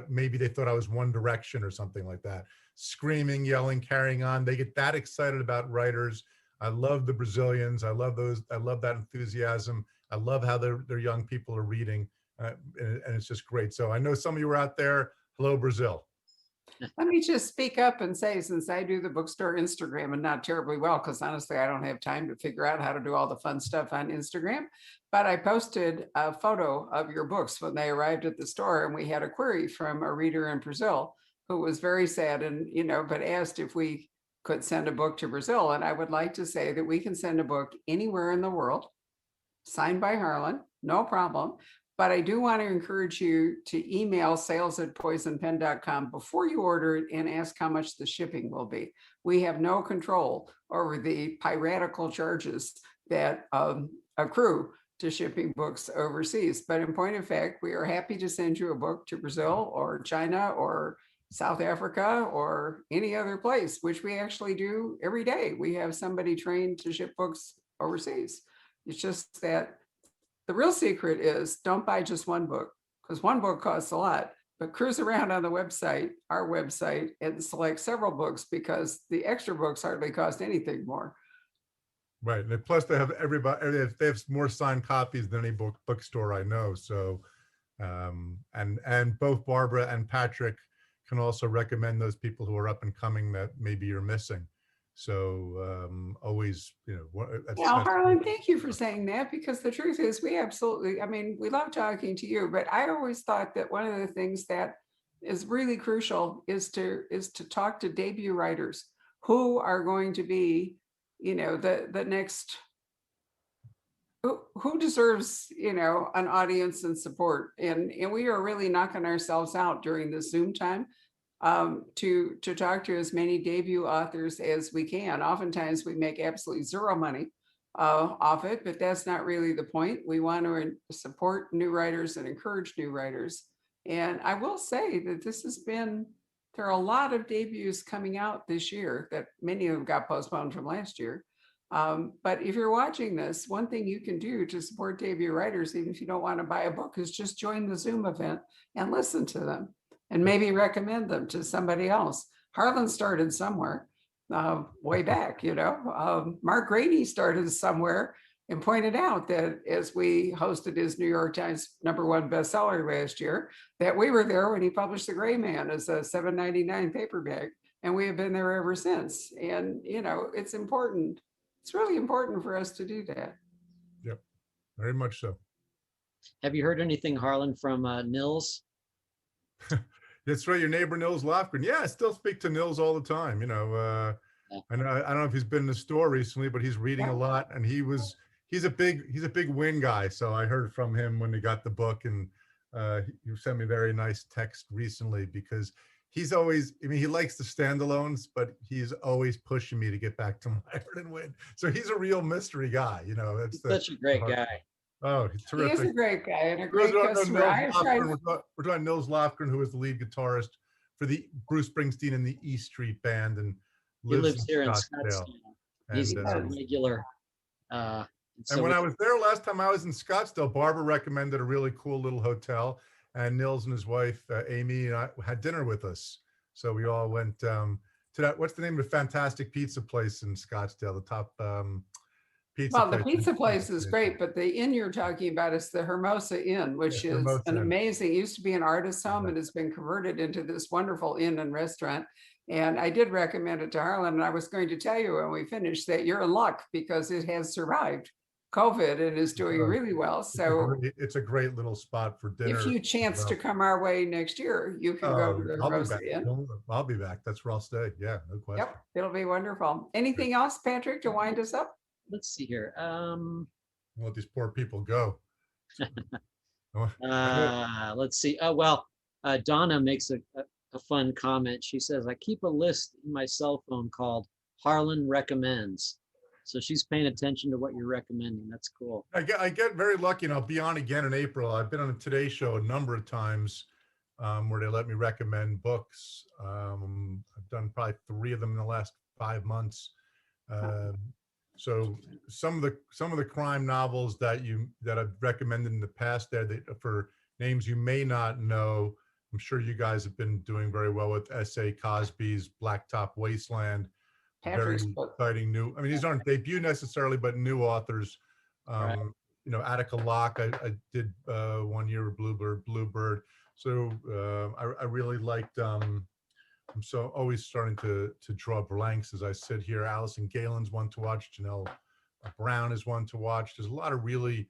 maybe they thought I was One Direction or something like that. Screaming, yelling, carrying on. They get that excited about writers. I love the Brazilians. I love that enthusiasm. I love how their young people are reading, and it's just great. So I know some of you are out there. Hello, Brazil. Let me just speak up and say, since I do the bookstore Instagram and not terribly well, because honestly, I don't have time to figure out how to do all the fun stuff on Instagram, but I posted a photo of your books when they arrived at the store, and we had a query from a reader in Brazil who was very sad and, but asked if we could send a book to Brazil. And I would like to say that we can send a book anywhere in the world, signed by Harlan, no problem. But I do want to encourage you to email sales@poisonpen.com before you order it and ask how much the shipping will be. We have no control over the piratical charges that accrue to shipping books overseas. But in point of fact, we are happy to send you a book to Brazil or China or South Africa or any other place, which we actually do every day. We have somebody trained to ship books overseas. It's just that the real secret is don't buy just one book, because one book costs a lot, but cruise around on the website, our website, and select several books, because the extra books hardly cost anything more. Right. And plus they have they have more signed copies than any bookstore I know. So, and both Barbara and Patrick can also recommend those people who are up and coming that maybe you're missing. So always, Now, Harlan, thank you for saying that, because the truth is we absolutely, I mean, we love talking to you, but I always thought that one of the things that is really crucial is to talk to debut writers who are going to be, the next, who deserves, an audience and support. And we are really knocking ourselves out during the Zoom time to talk to as many debut authors as we can. Oftentimes we make absolutely zero money off it, but that's not really the point. We want to support new writers and encourage new writers. And I will say that there are a lot of debuts coming out this year that many of them got postponed from last year. But if you're watching this, one thing you can do to support debut writers, even if you don't want to buy a book, is just join the Zoom event and listen to them and maybe recommend them to somebody else. Harlan started somewhere way back, Mark Grady started somewhere and pointed out that as we hosted his New York Times #1 bestseller last year, that we were there when he published The Gray Man as a $7.99 paperback. And we have been there ever since. And, it's important. It's really important for us to do that. Yep, very much so. Have you heard anything, Harlan, from Nils? That's right, your neighbor Nils Lofgren. Yeah, I still speak to Nils all the time. Yeah. I don't know if he's been in the store recently, but he's reading a lot, and he's a big Win guy. So I heard from him when he got the book, and he sent me a very nice text recently, because he's always, he likes the standalones, but he's always pushing me to get back to Myron and Win. So he's a real mystery guy. That's Such a great guy. Oh, he's terrific. He is a great guy and a great customer. We're talking Nils Lofgren, who is the lead guitarist for the Bruce Springsteen and the E Street Band, and he lives here in Scottsdale. He's a regular. And when I was there last time I was in Scottsdale, Barbara recommended a really cool little hotel, and Nils and his wife Amy and I had dinner with us. So we all went to that. What's the name of the fantastic pizza place in Scottsdale? The top. The pizza place is great, but the inn you're talking about is the Hermosa Inn, which is an amazing, it used to be an artist's home and has been converted into this wonderful inn and restaurant. And I did recommend it to Harlan, and I was going to tell you when we finished that you're in luck, because it has survived COVID and is doing really well. So it's a great little spot for dinner. If you chance to come our way next year, you can go to the Hermosa Inn. I'll be back. That's where I'll stay. Yeah, no question. Yep, it'll be wonderful. Anything else, Patrick, to wind us up? Let's see here. Let these poor people go. Let's see. Oh, well, Donna makes a fun comment. She says, I keep a list in my cell phone called Harlan Recommends. So she's paying attention to what you're recommending. That's cool. I get very lucky, and I'll be on again in April. I've been on the Today Show a number of times where they let me recommend books. I've done probably 3 of them in the last 5 months. So some of the crime novels that I've recommended in the past there, for names you may not know, I'm sure you guys have been doing very well with S.A. Cosby's Blacktop Wasteland. Patrick's very book. exciting new. These aren't debut necessarily, but new authors. Right. Attica Locke, I did 1 year with Bluebird. So I really liked. I'm so always starting to draw blanks as I sit here. Allison Galen's one to watch. Janelle Brown is one to watch. There's a lot of really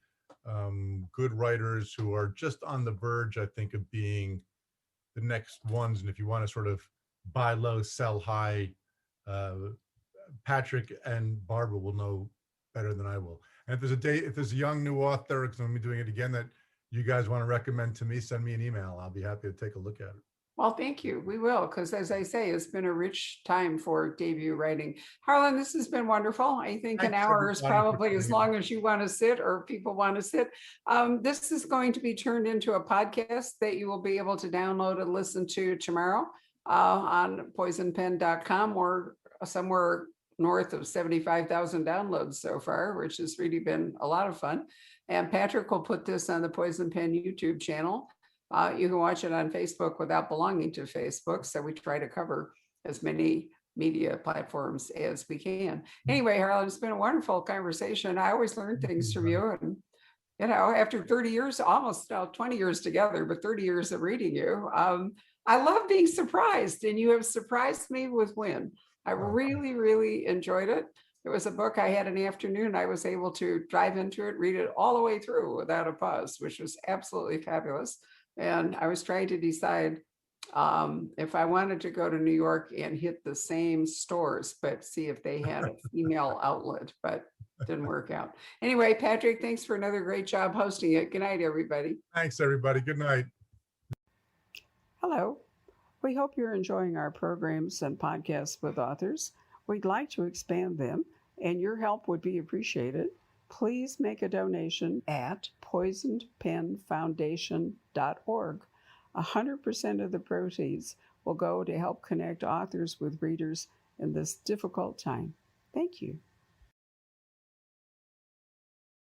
good writers who are just on the verge, I think, of being the next ones. And if you want to sort of buy low, sell high, Patrick and Barbara will know better than I will. And if there's a young new author, because I'm going to be doing it again, that you guys want to recommend to me, send me an email. I'll be happy to take a look at it. Well, thank you. We will, because as I say, it's been a rich time for debut writing. Harlan, this has been wonderful. I think an Thanks, hour is everybody, for probably as coming in. long as you want to sit or people want to sit. This is going to be turned into a podcast that you will be able to download and listen to tomorrow on poisonpen.com or somewhere north of 75,000 downloads so far, which has really been a lot of fun. And Patrick will put this on the Poison Pen YouTube channel. You can watch it on Facebook without belonging to Facebook. So we try to cover as many media platforms as we can. Anyway, Harlan, it's been a wonderful conversation. I always learn things from you. And, you know, after 30 years, almost 20 years together, but 30 years of reading you, I love being surprised. And you have surprised me with Win. I really, really enjoyed it. It was a book I had an afternoon. I was able to dive into it, read it all the way through without a pause, which was absolutely fabulous. And I was trying to decide if I wanted to go to New York and hit the same stores, but see if they had a female outlet, but didn't work out. Anyway, Patrick, thanks for another great job hosting it. Good night, everybody. Thanks, everybody. Good night. Hello. We hope you're enjoying our programs and podcasts with authors. We'd like to expand them, and your help would be appreciated. Please make a donation at poisonedpenfoundation.org. 100% of the proceeds will go to help connect authors with readers in this difficult time. Thank you.